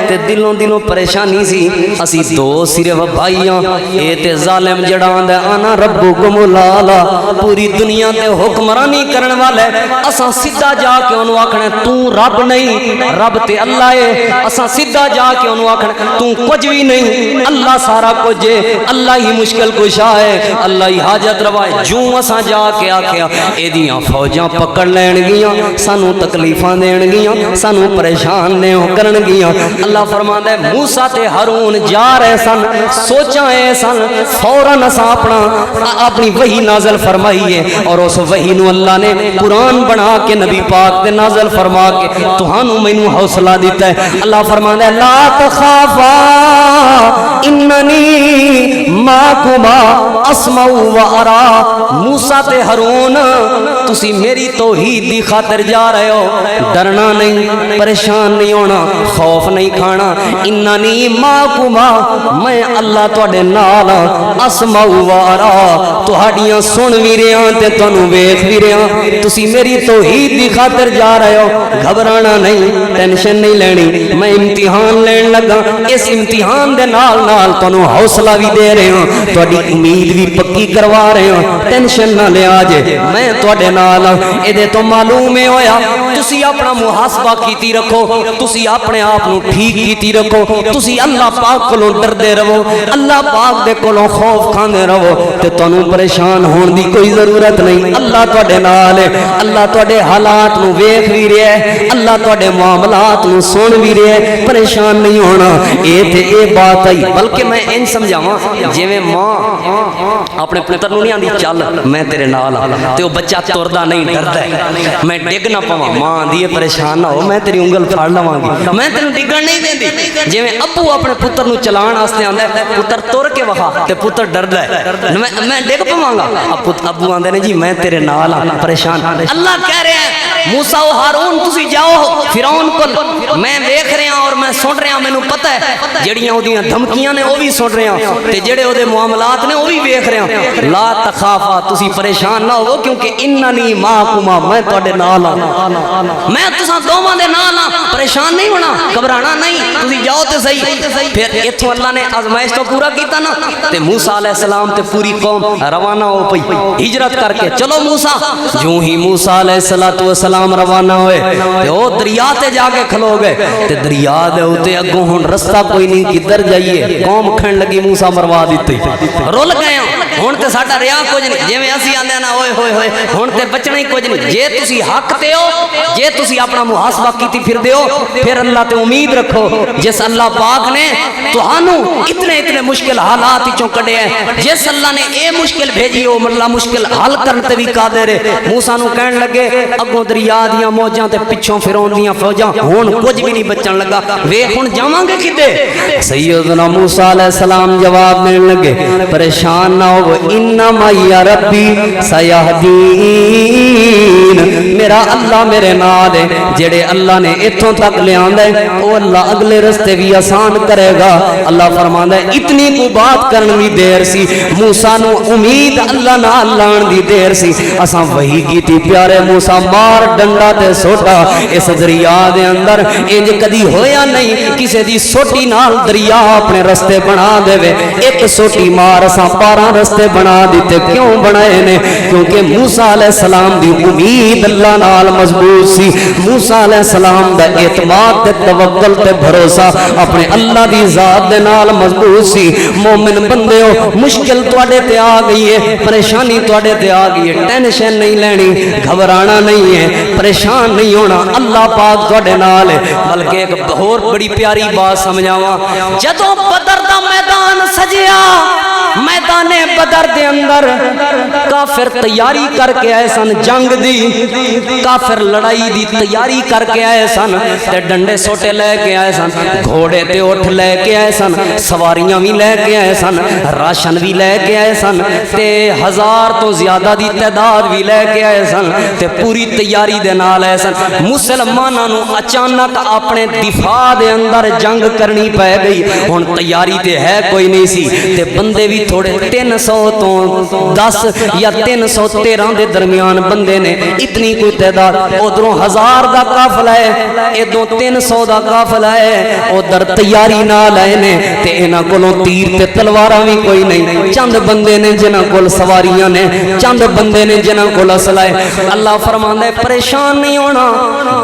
تے دلوں پریشانی سی اسی دو صرف بھائیاں اے تے ظالم جڑاں دے انا ربکم الاعلی پوری دنیا تے حکمرانی کرن والے اساں سیدھا جا کے انہوں آکھنا تو رب نہیں رب تے اللہ ہے اساں سیدھا جا کے انہوں آکھنا تو کچھ بھی نہیں اللہ سارا کچھ ہے اللہ ہی مشکل کشا ہے اللہ ہی حاجت روا ہے جو اساں جا کے آکھیا اے دیاں فوجاں پکڑ لین گیاں سانو تکلیفاں دین گیاں سانو پریشان نے کرن گیاں اللہ فرماندا ہے موسیٰ تے ہارون جا رہے سن سوچاں اے سن فوراً اساں اپنی وحی نازل فرمائی ہے اور اس وحی نو اللہ نے قرآن بنا کے نبی پاک تے نازل فرما کے تہانوں مینوں حوصلہ دیتا ہے اللہ فرماندا ہے لا تخافا اننی معکما اسمع و ارا موسیٰ تے ہارون تسی میری توحید دی خاطر جا رہے ہو ڈرنا نہیں پریشان نہیں ہونا خوف نہیں کھانا اننی معکما میں اللہ تواڈے نال اسمع و ارا تہاڈیاں سن وی رہا تے تانوں ویکھ وی رہا تسی میری توحید دی خاطر جا رہے ہو گھبرانا نہیں ٹینشن نہیں لینی میں امتحان لین لگا اس امتحان دے نال نال تانوں حوصلہ بھی دے رہے ہوں تہاڈی امید بھی پکی کروا رہے ہوں ٹینشن نہ لیا جے میں تواڈے نال اے دے تو معلوم ہے ہویا تسی اپنا محاسبہ کیتی رکھو تسی اپنے آپ نو ٹھیک کیتی رکھو تسی اللہ پاک کولوں ڈردے رہو اللہ پاک دے کولوں خوف کھاندے رہو تے تانوں پریشان ہون دی کوئی ضرورت نہیں اللہ تواڈے نال ہے اللہ تواڈے حالات نو ویکھ وی رہا ہے اللہ تواڈے معاملات نو سن وی رہا ہے پریشان نہیں ہونا اے تے اے بات ہے بلکہ میں ان سمجھاواں جویں ماں اپنے پتر نو نہیں آندی چل میں تیرے نال تے او بچہ تردا نہیں ڈردا ہے میں ڈگ نہ پواں ماں آندی ہے پریشان نہ ہو میں تیری انگل پھڑ لواں گی میں تینوں ڈگن نہیں دیندی جویں ابو اپنے پتر نو چلان واسطے آندا ہے پتر تر کے وکھا تے پتر ڈردا ہے میں ڈگ پواں گا ابو آندے نے جی میں تیرے نال پریشان اللہ کہہ رہے ہیں موسیٰ و ہارون تسی جاؤ فرعون کول میں دیکھ رہا اور میں سن رہا مینوں پتہ ہے جڑیاں اودیاں دھمکیاں نے او بھی سن رہا تے جڑے اودے معاملات نے او بھی دیکھ رہا لا تخافا تسی پریشان نہ ہو کیونکہ اننی معکما میں تواڈے نال ہاں میں تساں دوواں دے نال ہاں پریشان نہیں ہونا گھبرانا نہیں تسی جاؤ تے صحیح پھر ایتھوں اللہ نے آزمائش تو پورا کیتا نا تے موسیٰ علیہ السلام تے پوری قوم روانہ ہو پئی ہجرت کر کے چلو موسیٰ جو ہی موسیٰ علیہ السلام روانہ ہوئے تے او دریا تے جا کے کھلو گئے تے دریا دے اوتے اگوں ہن رستہ کوئی نہیں کدھر جائیے قوم کھڑن لگی موسیٰ مروا دتی رول گئے ہن تے ساڈا ریا کچھ نہیں جویں اسی آندے نا اوئے ہوئے ہوئے ہن تے بچنا ہی کچھ نہیں جے تسی حق تے ہو جے تسی اپنا محاسبہ کیتی پھر دیو پھر اللہ تے امید رکھو جس اللہ پاک نے تہانوں اتنے مشکل حالات وچوں کڈے ہیں جس اللہ نے اے مشکل بھیجی او اللہ مشکل حل کرن تے وی قادر ہے موسیٰ نو کہن لگے اگوں دریا دیاں موجاں تے پچھوں فرعون دیاں فوجاں ہن کچھ بھی نہیں بچن لگا وے ہن جاواں گے کدے سیدنا موسیٰ علیہ السلام جواب دین لگے پریشان نہ ہو انما یا ربی سیہدین میرا اللہ میرے نال ہے، جڑے اللہ نے اتھوں تک لے آندا ہے او اللہ اگلے رستے بھی آسان کرے گا۔ اللہ فرماندا ہے اتنی کو بات کرن دی دیر سی، موسیٰ نو امید اللہ نال لان دی دیر سی، اساں وہی کیتی پیارے موسیٰ مار ڈنڈا تے سوٹا اس دریا دے اندر، انج کدی ہویا نہیں کسے دی سوٹی نال دریا اپنے رستے بنا دے وے، ایک سوٹی مار اساں 12 رستے بنا دیتے۔ کیوں بنائے نے؟ کیونکہ موسیٰ علیہ السلام دی امید اللہ نال مضبوط سی، موسیٰ علیہ السلام دا اعتماد تے توکل تے بھروسہ اپنے اللہ دی ذات دے نال مضبوط سی۔ مومن بندے ہو، مشکل تواڈے تے آ گئی ہے، پریشانی تواڈے تے آ گئی ہے، ٹینشن نہیں لینی، گھبرانا نہیں ہے، پریشان نہیں ہونا، اللہ پاک تواڈے نال ہے۔ بلکہ ایک اور بڑی پیاری بات سمجھاواں، جدوں بدر دا میدان سجیا، میدان بدر دے اندر کافر تیاری کر کے آئے سن، جنگ دی کافر لڑائی دی تیاری کر کے آئے سن، تے ڈنڈے سوٹے لے کے آئے سن، گھوڑے تے اٹھ لے کے آئے سن، سواریاں بھی لے کے آئے سن، راشن بھی لے کے آئے سن، تے 1000 تو زیادہ دی تعداد بھی لے کے آئے سن، تے پوری تیاری دے نال آئے سن۔ مسلماناں نو اچانک اپنے دفاع دے اندر جنگ کرنی پے گئی، ہن تیاری تے ہے کوئی نہیں سی، تے بندے بھی تھوڑے 300 تو 10 یا 313 دے درمیان بندے نے، اتنی کوئی تعداد، ادھروں 1000 دا قافلہ ہے، ادھروں 300 دا قافلہ ہے، ادھر تیاری نال آئے نے، تے انہاں کولوں تیر تے تلواراں بھی کوئی نہیں، چند بندے نے جنہاں کول سواریاں نے، چند بندے نے جنہاں کول اسلحہ ہے۔ اللہ فرماندا ہے پریشان نہیں ہونا،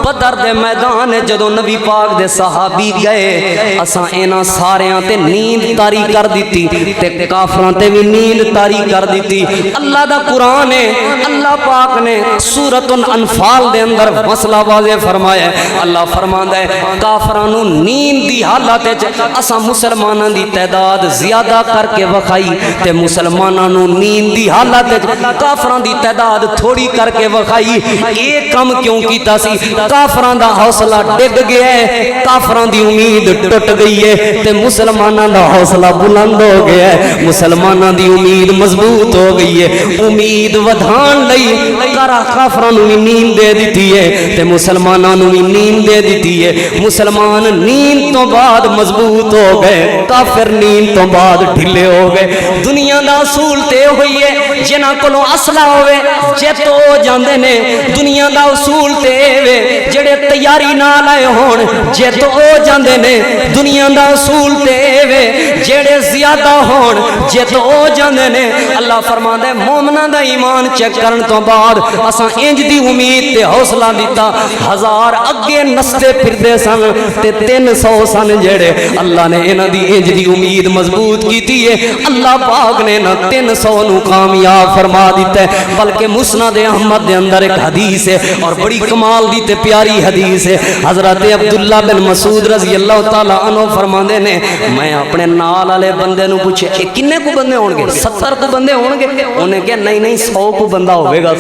بدر دے میدان جدوں نبی پاک دے صحابی گئے، اساں انہاں ساریاں تے نیند طاری کر دتی، تے کافراں تے بھی نیند طاری کر دیتی۔ اللہ دا قرآن ہے، اللہ پاک نے سورۃ الانفال دے اندر مسئلہ واضح فرمایا ہے۔ اللہ فرماندا ہے کافراں نو نیند دی حالت وچ اساں مسلماناں دی تعداد زیادہ کر کے وکھائی، تے مسلماناں نو نیند دی حالت وچ کافراں دی تعداد تھوڑی کر کے وکھائی۔ یہ کم کیوں کیتا سی؟ کافراں دا حوصلہ ڈگ گیا ہے، کافراں دی امید ٹوٹ گئی ہے، تے مسلماناں دا حوصلہ بلند ہو گیا ہے، مسلماناں دی امید مضبوط ہو گئی ہے۔ امید ودھان لئی کرا کافراں نو بھی نیند دے دیتی ہے، تے مسلماناں نو بھی نیند دے دیتی ہے۔ مسلمان نیند تو بعد مضبوط ہو گئے، کافر نیند تو بعد ڈھلے ہو گئے۔ دنیا دا اصول تے ہوئی ہے جنہاں کولوں اسلحہ ہوئے جت ہو جاندے نے، دنیا دا اصول تے وے جڑے تیاری نال آئے ہون جت ہو جاندے نے، دنیا دا اصول تے وے جڑے زیادہ ہون جت ہو جاندے نے۔ اللہ فرماندا ہے مومناں دا ایمان چیک کرن تو بعد اساں انج دی امید تے حوصلہ دیتا، 1000 اگے نستے پھردے سن تے 300 سن جڑے، اللہ نے انہاں دی انج دی امید مضبوط کیتی ہے، اللہ پاک نے نہ 300 نو کامیاب فرما دیتا ہے۔ بلکہ مسند احمد دے اندر ایک حدیث ہے اور بڑی کمال دی تے پیاری حدیث ہے، حضرت عبداللہ بن مسعود رضی اللہ تعالی عنہ فرماندے نے میں اپنے نال والے بندے نو پوچھے کہ کنے کو بندے ہون گے؟ 70 کو بندے ہون گے؟ انہیں کہا نہیں نہیں 100 کو بندہ ہوئے گا،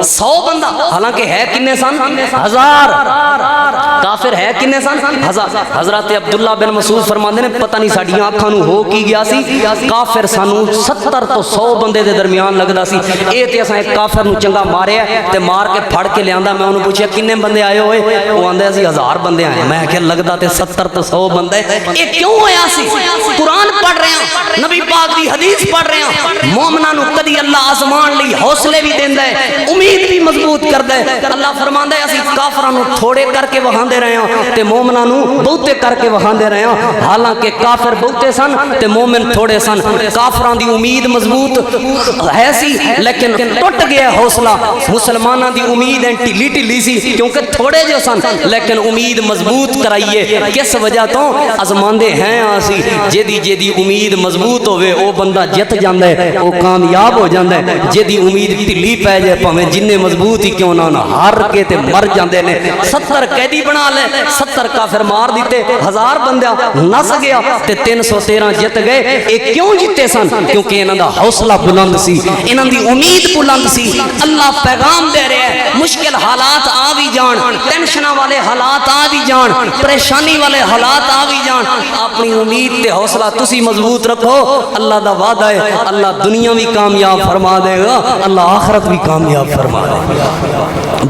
100 بندہ، حالانکہ ہے کنے سن؟ 1000 کافر ہے کنے سن؟ 1000۔ حضرت عبداللہ بن مسعود فرماندے نے پتہ نہیں ساڈیاں اکھاں نو ہو کی گیا سی، کافر سانو 70 تو 100 بندے دے درمیان لگدا سی۔ اے تے اساں ایک کافر نو چنگا ماریا تے مار کے پھڑ کے لیاندا، میں انہوں پوچھیا کنے بندے آئے ہوئے؟ وہ آندے اسی 1000 بندے آئے۔ میں کہ لگدا تے 70 تو 100 بندے، اے کیوں ہویا سی؟ قرآن پڑھ رہے ہیں، نبی پاک دی حدیث پڑھ رہے ہیں، مومناں نو کدی اللہ آزمان لئی حوصلے بھی دیندا ہے، امید بھی مضبوط کردا ہے۔ اللہ فرماندا ہے اسی کافراں نو تھوڑے کر کے وہاندے رہے ہاں تے مومناں نو بہتے کر کے وہاندے رہے ہاں، حالانکہ کافر بہتے سن تے مومن تھوڑے سن۔ کافراں دی امید مضبوط ہے سی لیکن ٹوٹ گیا حوصلہ، مسلماناں دی امید ٹھلی ٹھلی سی کیونکہ تھوڑے جو سن، لیکن امید مضبوط کرائیے کس وجہ تو آزماندے ہیں آسی، جیدی امید مضبوط ہوئے او بندہ جت جاندہ ہے، او کامیاب ہو جاندہ ہے، جیدی امید ٹھلی پہ جائے پاویں جننے مضبوط ہی کیوں نہ ہار کے تے مر جاندے نے۔ 70 قیدی بنا لے، 70 کافر مار دیتے، 1000 بندہ نس گیا تے 313 جت گئے۔ ایک کیوں جتے سن؟ کیونکہ انہاں دا حوصلہ بلند سی، انہاں دی امید بلند سی۔ اللہ پیغام دے رہے ہیں مشکل حالات آ بھی جان، ٹینشنہ والے حالات آ بھی جان، پریشانی والے حالات آ بھی جان، اپنی امید تے حوصلہ تسی مضبوط رکھو، اللہ دا وعدہ ہے اللہ دنیا بھی کامیاب فرما دے گا، اللہ آخرت بھی کامیاب فرما دے گا۔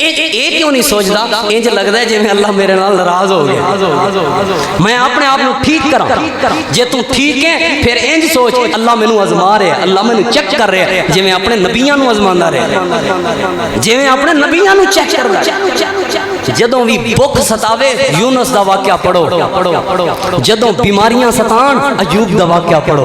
ਇਹ ਕਿਉਂ ਨਹੀਂ ਸੋਚਦਾ ਇੰਜ ਲੱਗਦਾ ਹੈ ਜਿਵੇਂ ਅੱਲਾ ਮੇਰੇ ਨਾਲ ਨਾਰਾਜ਼ ਹੋ ਗਿਆ ਮੈਂ ਆਪਣੇ ਆਪ ਨੂੰ ਠੀਕ ਕਰਾਂ ਜੇ ਤੂੰ ਠੀਕ ਹੈ ਫਿਰ ਇੰਜ ਸੋਚ ਅੱਲਾ ਮੈਨੂੰ ਅਜ਼ਮਾ ਰਿਹਾ ਅੱਲਾ ਮੈਨੂੰ ਚੈੱਕ ਕਰ ਰਿਹਾ ਜਿਵੇਂ ਆਪਣੇ ਨਬੀਆਂ ਨੂੰ ਅਜ਼ਮਾਉਂਦਾ ਰਿਹਾ ਜਿਵੇਂ ਆਪਣੇ ਨਬੀਆਂ ਨੂੰ ਚੈੱਕ ਕਰਦਾ ਜਦੋਂ ਵੀ ਭੁੱਖ ਸਤਾਵੇ ਯੂਨਸ ਦਾ ਵਾਕਿਆ ਪੜੋ ਜਦੋਂ ਬਿਮਾਰੀਆਂ ਸਤਾਣ ਅਯੂਬ ਦਾ ਵਾਕਿਆ ਪੜੋ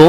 2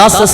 10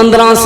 15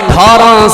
18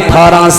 18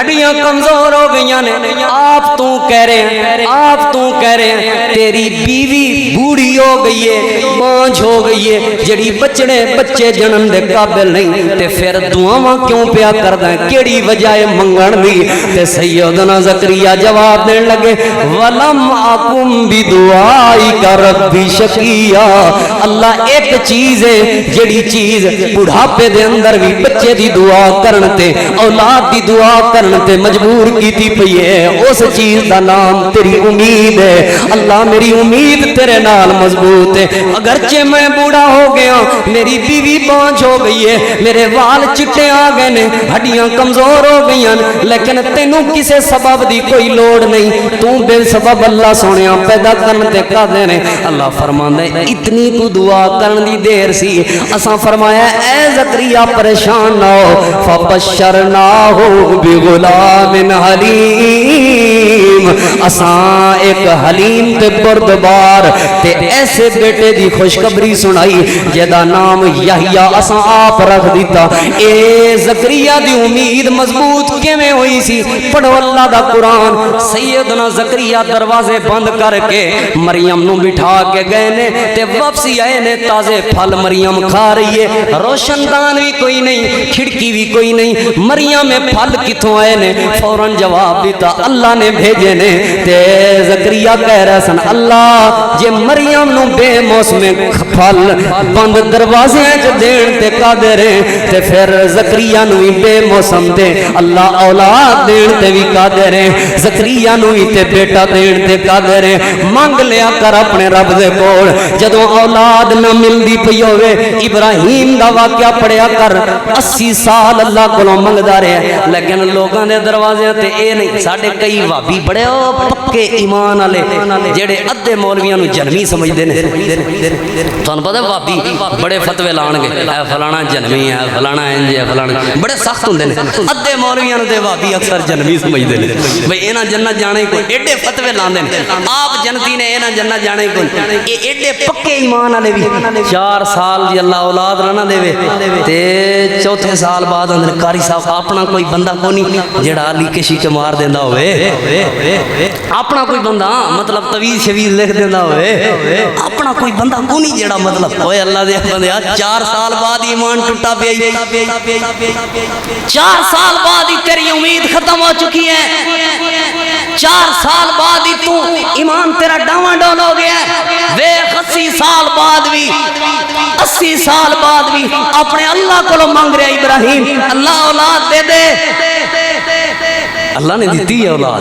ہڈیاں کمزور ہو گئی نے آپ تو کہہ رہے ہیں تیری بیوی بوڑھی ہو گئی ہے مانج ہو گئی ہے جڑی بچے جنم دے قابل نہیں تے پھر دعاواں کیوں پیا کردا ہے کیڑی وجہ ہے منگن دی تے سیدنا زکریا جواب دین لگے ولم اکم بدعائک ربی شقیا اللہ ایک چیز ہے جڑی چیز بڑھاپے دے اندر بھی بچے دی دعا کرن تے اولاد دی دعا کرن تے مجبور کیتی پئی ہے اس چیز دا نام تیری امید ہے اللہ میری امید تیرے نال مضبوط ہے اگرچہ میں بوڑھا ہو گیا میری بیوی بانج ہو گئی ہے میرے وال چٹے آ گئے نے ہڈیاں کمزور ہو گئی ہیں لیکن تینوں کسے سبب دی کوئی لوڑ نہیں تو بے سبب اللہ سونیا پیدا کرن تے قادر ہے اللہ فرماندا ہے اتنی تو دعا کرن دی دیر سی اساں فرمایا اے زکریا پریشان نہ ہو فبشرناہ بغلام حلیم اساں ایک حلیم تے بردبار تے ایسے بیٹے دی خوشخبری سنائی جدا نام یحییٰ اساں آپ رکھ دیتا اے زکریا دی امید مضبوط کیویں ہوئی سی پڑھو اللہ دا قرآن سیدنا زکریا دروازے بند کر کے مریم نو بٹھا کے گئے نے تے واپسی آئے نے تازے پھل مریم کھا رہی ہے روشن دان بھی کوئی نہیں کھڑکی بھی کوئی نہیں مریم میں پھل کتوں آئے نے فوراً جواب دیتا اللہ نے بھیجے نے تے زکریا کہہ رہا سن اللہ جے مریم نو بے موسم پھل بند دروازے دین تے قادر ہیں تے پھر زکریا نو بے موسم دے اللہ اولاد دین تے بھی قادر ہیں زکریا نو تے بیٹا دین تے قادر ہیں مانگ لیا کر اپنے رب دے کول جدوں اولاد نہ ملدی پئی ہوے ابراہیم دا واقعہ پڑھیا کر 80 سال اللہ کولوں منگدا رہیا لیکن لوگاں دے دروازے تے اے نہیں ساڈے کئی وابی بڑے پکے ایمان والے جڑے ادھے مولویاں نو جنمی سمجھدے نے تانوں پتہ وابی بڑے فتوی لان گے اے فلانا جنمی ہے فلانا انج ہے فلانا بڑے سخت ہوندے نے ادھے مولویاں نو تے وابی اکثر جنمی سمجھدے نے بھئی انہاں جنت جانا ہی کوئی ایڈے فتوی لاندے نے آپ جنتی نے انہاں جنت جانا ہی کوئی اے ایڈے پکے ایمان والے بھی 4 سال دی اللہ اولاد نہ دے تے چوتھے سال بعد اندر قاری صاحب اپنا کوئی بندہ کونی جڑا علی کشی کے مار دیندا ہوئے اپنا کوئی بندہ مطلب طویل شویل لکھ دیندا ہوئے اپنا کوئی بندہ کونی جڑا مطلب اوئے اللہ دے بندے 4 سال بعد ایمان ٹوٹا پیا 4 سال بعد ہی تیری امید ختم ہو چکی ہے 4 سال بعد ہی تو ایمان تیرا ڈاواں ڈول ہو گیا ہے 80 سال بعد بھی 80 سال بعد بھی اپنے اللہ کو مانگ رہا ابراہیم اللہ اولاد دے دے اللہ نے دیتی ہے اولاد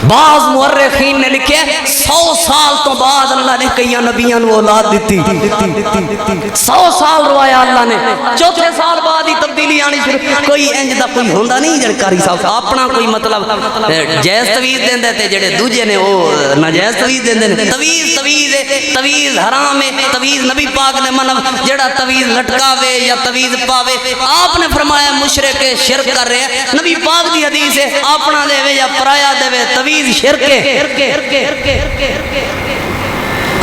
بعض مورخین نے لکھے 100 سال تو بعد اللہ نے کئی نبیوں کو اولاد دیتی 100 سال روایا اللہ نے چوتھے سال بعد ہی تبدیلی آنی شروع کوئی انج دا کوئی ہوندا نہیں جڑکاری صاحب اپنا کوئی مطلب جائز تویز دیندے تے جڑے دوجے نے او ناجائز تویز دیندے نے تویز حرام ہے تویز نبی پاک نے منع جڑا تویز لٹکاوے یا تویز پاوے آپ نے فرمایا مشرک شرک کر رہے ہیں نبی پاک دی حدیث ہے اپنا دے وے یا پرایا دے وے تویز شرک ہے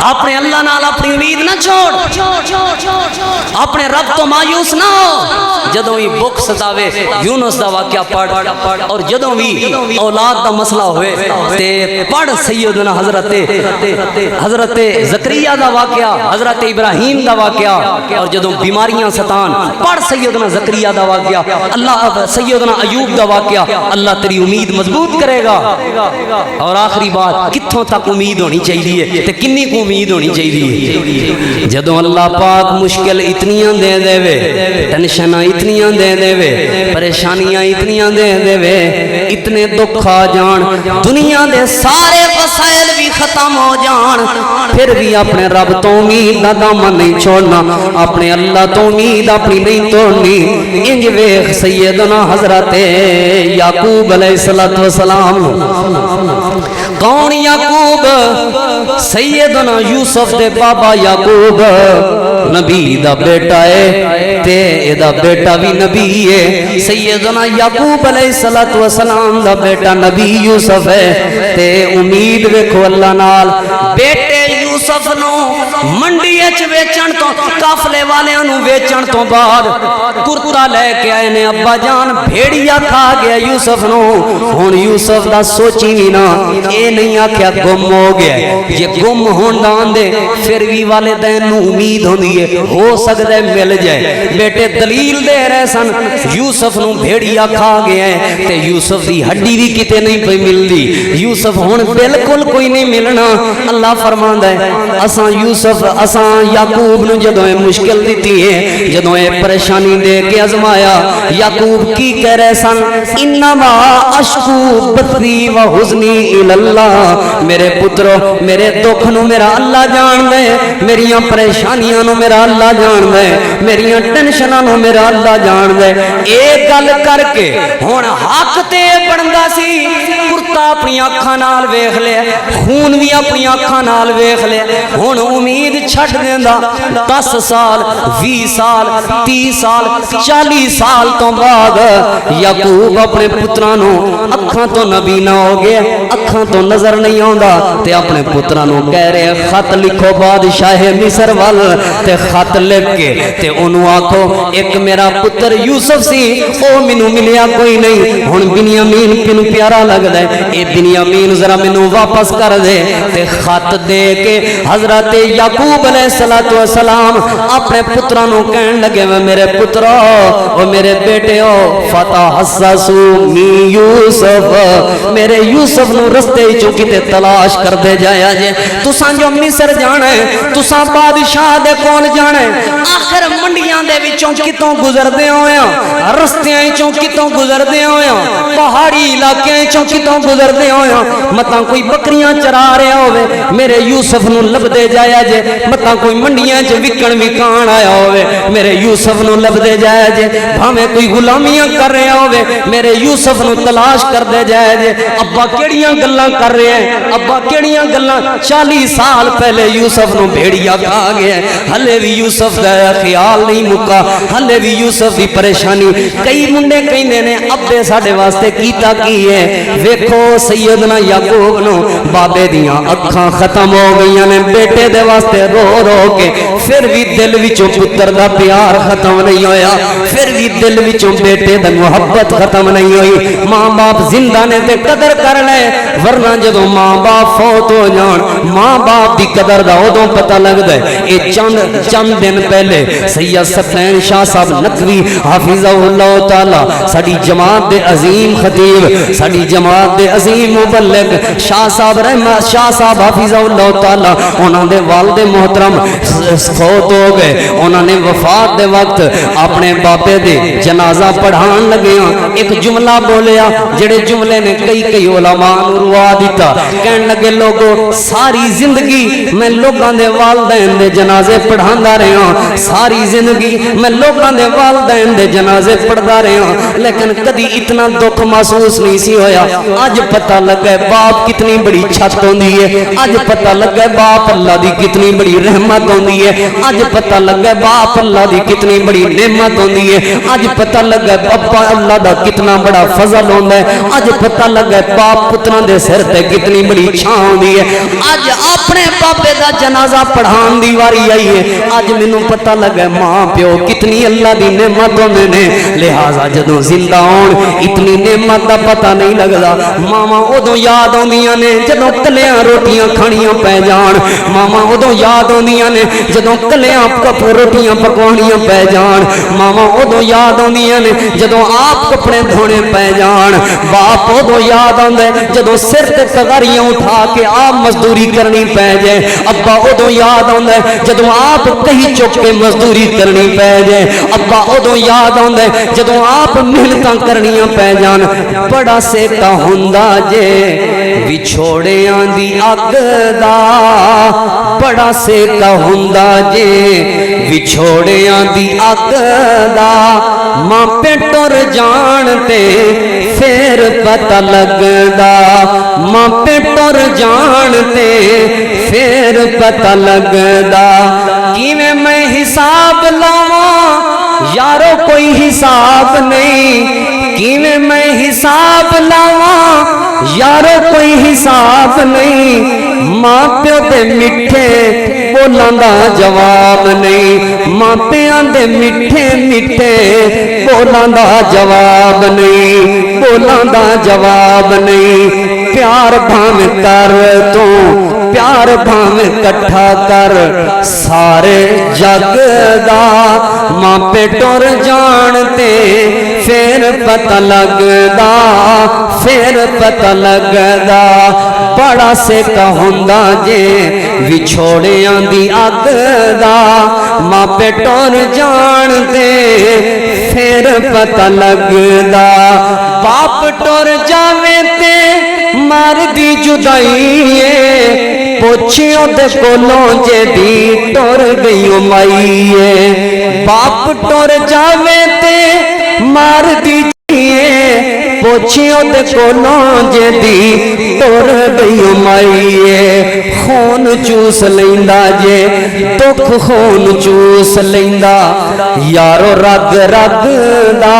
اپنے اللہ نال اپنی امید نہ چھوڑ اپنے رب تو مایوس نہ ہو جدوں ہی بھوک ستاوے یونس دا واقعہ پڑھ اور جدوں بھی اولاد دا مسئلہ ہوئے تے پڑھ سیدنا حضرت زکریا دا واقعہ حضرت ابراہیم دا واقعہ اور جدوں بیماریاں ستان پڑھ سیدنا زکریا دا واقعہ اللہ سیدنا ایوب دا واقعہ اللہ تیری امید مضبوط کرے گا اور آخری بات کتھوں تک امید ہونی چاہیے تے کنی کو امید ہونی چاہیے جدوں اللہ پاک مشکل اتنیاں دے دے وے ٹینشناں اتنیاں دے دے وے پریشانیاں اتنیاں دے دے وے اتنے دکھ آ جان دنیا دے سارے وسائل بھی ختم ہو جان پھر بھی اپنے رب تو امید دا دامن نہیں چھوڑنا اپنے اللہ تو امید اپنی نہیں توڑنی انج ویکھ سیدنا حضرت یعقوب علیہ السلام کون یعقوب سیدنا یوسف دے بابا یعقوب نبی دا بیٹا ہے تے دا بیٹا بھی نبی ہے سیدنا یعقوب علیہ السلام دا بیٹا نبی یوسف ہے تے امید ویکھو اللہ نال بیٹے یوسف نو منڈی اچ ویچن تو قافلے والےاں نو ویچن تو بعد کرتا لے کے آئے نے ابا جان بھیڑیا کھا گیا یوسف نو ہن یوسف دا سوچی بھی نہ اے نہیں آکھیا گم ہو گیا جے گم ہون دان دے پھر بھی والدین نو امید ہوندی ہے ہو سکدا ہے مل جائے بیٹے دلیل دے رہے سن یوسف نو بھیڑیا کھا گیا ہے تے یوسف دی ہڈی بھی کتے نہیں پئی ملدی یوسف ہن بالکل کوئی نہیں ملنا اللہ فرماندا ہے اساں یعقوب نو جدوں مشکل دیتی ہے جدوں اے پریشانی دے کے آزمایا یعقوب کی کہہ رہے سن انما اشکو بثی و حزنی الی اللہ میرے پترو میرے دکھ نو میرا اللہ جان دے میریاں پریشانیاں نو میرا اللہ جان دے میریاں ٹینشناں نو میرا اللہ جان دے اے گل کر کے ہن حق تے بندا سی کرتا اپنی اکھاں نال ویکھ لیا خون بھی اپنی اکھاں نال ویکھ لیا ہن امید چھڈ دیندا 10 سال 20 سال 30 سال 40 سال تو بعد یعقوب اپنے پتراں نو اکھاں تو نبینا ہو گیا اکھاں تو نظر نہیں آندا تے اپنے پتراں نو کہہ رہے خط لکھو بادشاہ مصر وال تے خط لکھ کے تے اونوں آکھو ایک میرا پتر یوسف سی او مینوں ملیا کوئی نہیں ہن بنیامین کینوں پیارا لگدا ہے اے بنیامین ذرا مینوں واپس کر دے تے خط دے کے حضرت یعقوب علیہ السلام اپنے پتراں نو کہن لگے میرے پترو او میرے بیٹے او فتحسسو می یوسف میرے یوسف نو رستے چوں کتے تلاش کر دے جایا جے تساں جو مصر جانا ہے تساں بادشاہ دے کول جانا ہے آخر منڈیاں دے وچوں کتوں گزردے ہویاں رستیاں وچوں کتوں گزردے ہویاں پہاڑی علاقے وچوں کتوں گزردے ہویاں متاں کوئی بکریاں چرا رہا ہوے میرے یوسف نو لب دے جایا جے متاں کوئی منڈیاں چ وکن وکان آیا ہوے میرے یوسف نو لب دے جایا جے بھاویں کوئی غلامیاں کر رہا ہوے میرے یوسف نو تلاش کر دے جایا جے ابا کیڑیاں گلاں کر رہے ہیں ابا کیڑیاں گلاں 40 سال پہلے یوسف نو بھیڑیا کھا گیا ہلے بھی یوسف دا خیال نہیں مکا ہلے بھی یوسف دی پریشانی کئی منڈے کہندے نے ابے ساڈے واسطے کیتا کی ہے ویکھو سیدنا یعقوب نو بابے دیاں اکھاں ختم ہو گئیاں نے بیٹے دے واسطے رو رو کے پھر بھی دل وچوں پتر دا پیار ختم نہیں ہویا پھر بھی دل وچوں بیٹے دا محبت ختم نہیں ہوئی ماں باپ زندہ نے تے قدر کر لے ورنہ جدوں ماں باپ فوت ہو جان ماں باپ دی قدر دا اودوں پتہ لگدا ہے اے چند دن پہلے سید سفین شاہ صاحب نقوی حافظہ اللہ تعالی ساڈی جماعت دے عظیم خطیب ساڈی جماعت دے عظیم مبلغ شاہ صاحب رحمت شاہ صاحب حافظہ اللہ تعالی انہاں دے والد محترم فوت ہو گئے انہاں نے وفات دے وقت اپنے باپے دے جنازہ پڑھان لگے ایک جملہ بولیا جڑے جملے نے کئی علماء نو روا دیتا کہن لگے لوگو ساری زندگی میں لوگاں دے والدین دے جنازے پڑھاندا رہا ساری زندگی میں لوگاں دے والدین دے جنازے پڑھدا رہا لیکن کدی اتنا دکھ محسوس نہیں سی ہویا اج پتہ لگا باپ کتنی بڑی چھت ہوندی ہے اج پتہ لگا باپ اللہ دی کتنی بڑی رحمت ہوندی ہے اج پتہ لگا باپ اللہ دی کتنی بڑی نعمت ہوندی ہے اج پتہ لگا ابا اللہ دا کتنا بڑا فضل ہوندا ہے اج پتہ لگا باپ پتراں دے سر تے کتنی بڑی چھاں ہوندی ہے اج اپنے باپے دا جنازہ پڑھان دی واری آئی ہے اج مینوں پتہ لگا ماں پیو کتنی اللہ دی نعمت ہوندے نے لہذا جدوں زندہ ہون اتنی نعمت دا پتہ نہیں لگدا ماما اودوں یاد آندیاں نے جدوں کلیاں روٹیاں کھانیاں پے جان ماما اودوں یاد آندیاں نے جدوں کلیاں روٹیاں پکوانیاں پے جان ماما اودوں یاد آندیاں نے جدوں آپ کپڑے دھونے پے جان باپ اودوں یاد آندا ہے جدوں سر تے تغاریاں اٹھا کے آپ مزدوری کرنی پے جائے ابا اودوں یاد آندا ہے جدوں آپ کہیں چک کے مزدوری کرنی پے جائے ابا اودوں یاد آندا ہے جدوں آپ محنتاں کرنیاں پے جان بڑا سیکا ہوندا جے وچھوڑیاں دی اگ دا بڑا سیکا ہوندا جے وچھوڑیاں دی اگ دا ماں پہ ٹر جان تے پھر پتہ لگدا ماں پہ ٹر جان تے پھر پتہ لگدا کیویں میں حساب لاواں یارو کوئی حساب نہیں کیویں میں حساب لاواں یارو کوئی حساب نہیں، ماں پیو دے میٹھے بولاں دا جواب نہیں، ماں پیاں دے میٹھے میٹھے بولاں دا جواب نہیں، بولاں دا جواب نہیں۔ پیار بھاویں کر تو پیار بھاویں کٹھا کر سارے جگ دا، ماں پہ ٹر جانتے پھر پتہ لگدا، پھر پتہ لگدا بڑا سکا ہوندا جے وچھوڑیاں دی اگ دا، ماں پہ ٹر جانتے پھر پتہ لگدا، باپ ٹر جاویں تے مار دی جدائی ہے، پوچھیوں دے کولوں جے دی ٹر گئی مائی ہے، باپ ٹر جاوے تے مار دی جدائی، پوچھیوں دے کولوں جے دی ٹر گئی مائی ہے، خون چوس لیندا جے دکھ خون چوس لیندا، یارو رگ رگ دا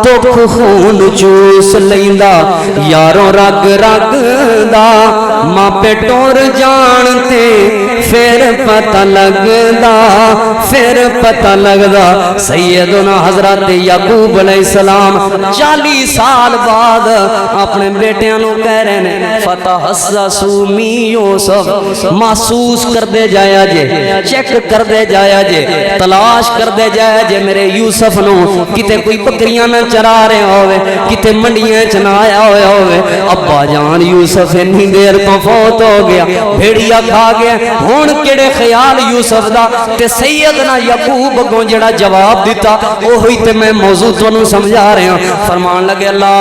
دکھ خون چوس لیندا، یارو رگ رگ دا ماں پہ ٹر جانتے پھر پتہ لگدا، پھر پتہ لگدا۔ سیدنا حضرت یعقوب علیہ السلام 40 سال بعد اپنے بیٹیاں نو کہہ رہے ہیں فتحسسوا من یوسف، محسوس کر دے جایا جے، چیک کر دے جایا جے، تلاش کر دے جایا جے میرے یوسف نو، کتے کوئی بکریاں نہ چرا رہے ہوئے، کتے منڈیاں چ نہ آیا ہوئے ہوئے، ابا جان یوسف اتنی دیر تو فوت ہو گیا، بھیڑیا کھا گیا، ہن کیڑے خیال یوسف دا، تے سیدنا یعقوب اگوں جڑا جواب دیتا اوہی تے میں موضوع تانوں سمجھا رہا ہوں۔ فرمان لگے اللہ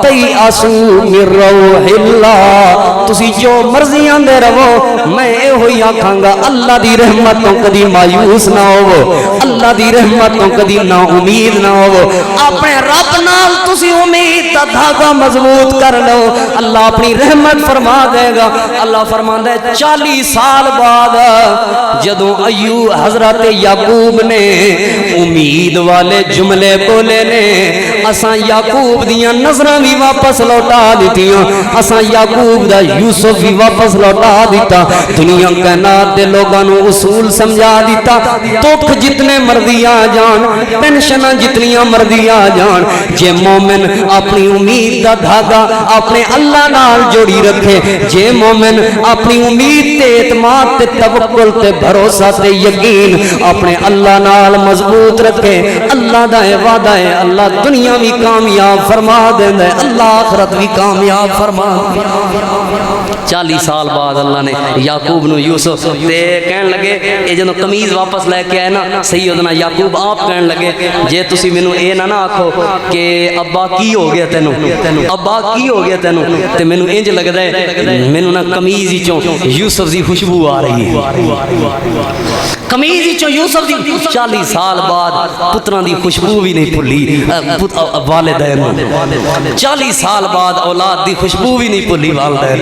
تیأسوا من روح اللہ، تسی جو مرضیاں دے رہو میں اے ہوئی آکھاں گا اللہ دی رحمتوں کدی مایوس نہ ہوو، اللہ دی رحمتوں کدی نا امید نہ ہوو، اپنے رب نال تسی امید دا دھاگا مضبوط کر لو، اللہ اپنی رحمت فرما دے گا۔ اللہ فرماندا ہے 40 سال بعد جدوں ایوب حضرت یعقوب نے امید والے جملے بولے نے، اساں یعقوب دیاں نظراں بھی واپس لوٹا دیتیاں، اساں یعقوب دا یوسف بھی واپس لوٹا دیتا، دنیا کائنات دے لوگاں نو اصول سمجھا دیتا، دکھ جتنے مرضی آ جان، ٹینشناں جتنیاں مرضی آ جان، جے مومن اپنی امید دا دھاگا اپنے اللہ نال جوڑی رکھے، جے مومن اپنی امید تے اعتماد تے توکل تے بھروسہ تے یقین اپنے اللہ نال مضبوط رکھے، اللہ دا وعدہ ہے اللہ دنیا بھی کامیاب فرما دیندا ہے، اللہ آخرت بھی کامیاب فرما دیندا ہے۔ 40 سال بعد اللہ نے یعقوب نو یوسف تے کہن لگے اے جنو قمیض واپس لے کے آئے نا، سیدنا یعقوب آپ کہن لگے جے تسی مینوں اے نہ آکھو کہ ابا کی ہو گیا تینوں، ابا کی ہو گیا تینوں، تے مینوں انج لگدا ہے مینوں نہ قمیض وچوں یوسف دی خوشبو آ رہی ہے، قمیض وچوں یوسف دی 40 سال بعد پتراں دی خوشبو بھی نہیں بھلی، والدین 40 سال بعد اولاد دی خوشبو بھی نہیں بھلی والدین،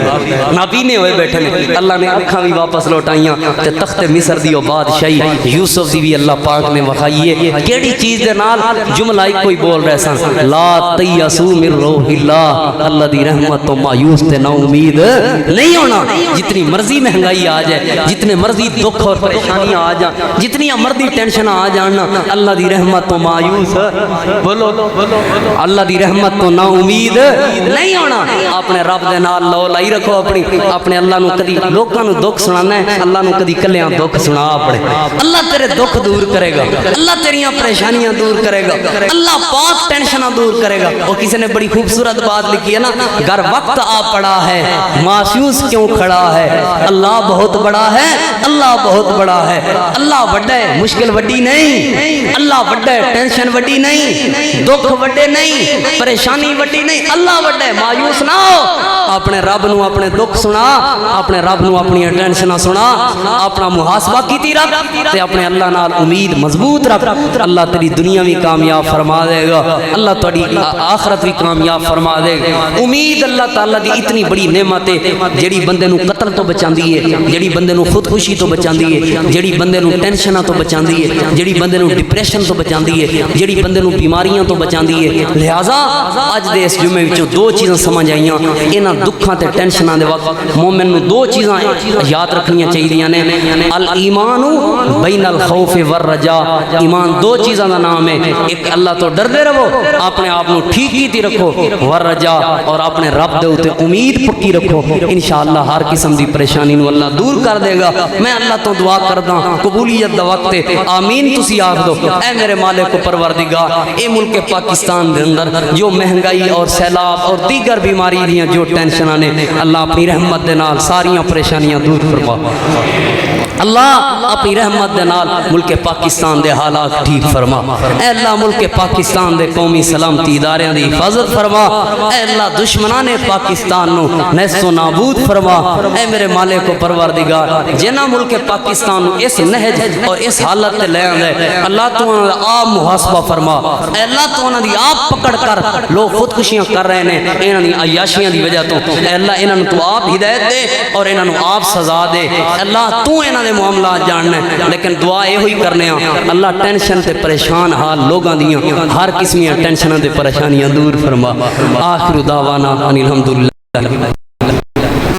نابینے ہوئے بیٹھے نے، اللہ نے اکھاں بھی واپس لوٹائیاں تے تخت مصر دی بادشاہی یوسف دی بھی اللہ پاک نے وکھائی ہے، کیڑی چیز دے نال جملہ کوئی بول رہے سن لا تیأسوا من روح اللہ، اللہ دی رحمت تو مایوس تے نا امید نہیں ہونا، جتنی مرضی مہنگائی آ جائے، جتنے مرضی دکھ اور پریشانیاں آ جائیں، جتنی مرضی ٹینشن آ جانا، اللہ دی رحمت تو مایوس بولو اللہ دی رحمت تو نا امید نہیں ہونا، اپنے رب دے نال لو لائی رکھو اپنی، اپنے اللہ نو کدی لوکاں نو دکھ سنانا ہے، اللہ نو کدی کلیاں دکھ سنا اپنے، اللہ تیرے دکھ دور کرے گا، اللہ تیریاں پریشانیاں دور کرے گا، اللہ پاک ٹینشناں دور کرے گا۔ اور کسی نے بڑی خوبصورت بات لکھی ہے نا، گر وقت آ پڑا ہے مایوس کیوں کھڑا ہے، اللہ بہت بڑا ہے، اللہ بہت بڑا ہے، اللہ وڈا ہے، مشکل وڈی نہیں، اللہ وڈا ہے، ٹینشن وڈی نہیں، دکھ وڈے نہیں، پریشانی وڈی نہیں، اللہ وڈا ہے، مایوس نہ ہو، اپنے رب نو اپنے دکھ سنا، اپنے رب نو اپنی ٹینشن سنا، اپنا محاسبہ کیتی رکھ تے اپنے اللہ نال امید مضبوط رکھ، اللہ تیری دنیا بھی کامیاب فرما دے گا، اللہ تیری آخرت بھی کامیاب فرما دے گا۔ امید اللہ تعالیٰ دی اتنی بڑی نعمت ہے جڑی بندے نو قتل تو بچاندی ہے، جڑی بندے نو خودکشی تو بچاندی ہے، جڑی بندے بندے نو ٹینشناں تو بچاندی ہے، جڑی بندے نو ڈپریشن تو بچاندی ہے، جڑی بندے نو بیماریاں تو بچاندی ہے۔ لہذا اج دے اس جمعے وچوں دو چیزاں سمجھ آئیاں، انہاں دکھاں تے ٹینشناں دے وقت مومن نو دو چیزاں یاد رکھنیاں چاہیدیاں نے، الایمان بین الخوف والرجاء، ایمان دو چیزاں دا نام ہے، ایک اللہ تو ڈردے رہو، اپنے آپ نو ٹھیک کیتی رکھو، والرجاء اور اپنے رب دے اوتے امید پکی رکھو، انشاءاللہ ہر قسم دی پریشانی نو اللہ دور کر دے گا۔ میں اللہ تو دعا کردا قبولیت دا وقت ہے، آمین تسی آکھ دو۔ اے میرے مالک و پروردگار، اے ملک پاکستان دے اندر جو مہنگائی اور سیلاب اور دیگر بیماری دیاں جو ٹینشناں نے، اللہ اپنی رحمت دے نال ساریاں پریشانیاں دور فرما۔ اللہ اپنی رحمت دے نال ملک پاکستان دے حالات ٹھیک فرما۔ اے اللہ ملک پاکستان دے قومی سلامتی اداریاں دی حفاظت فرما۔ اے اللہ دشمنان پاکستان نو نیست و نابود فرما۔ اے میرے مالک و پروردگار، جنہاں ملک پاکستان نو اس نہج اور اس حالت تے لے آندے، اللہ تو انہاں دا آپ محاسبہ فرما۔ اے اللہ تو انہاں دی آپ پکڑ کر، لوگ خودکشیاں کر رہے ہیں انہاں دی عیاشیاں دی وجہ تو، اے اللہ انہاں نو تو آپ ہدایت دے اور انہاں نو آپ سزا دے۔ اللہ تو انہاں دے معاملات جاننا ہے، لیکن دعا یہ ہوئی کرنے ہاں اللہ ٹینشن تے پریشان حال لوگاں دیاں ہر قسمیاں ٹینشناں تے پریشانیاں دور فرما۔ آخر دعوانا ان الحمدللہ۔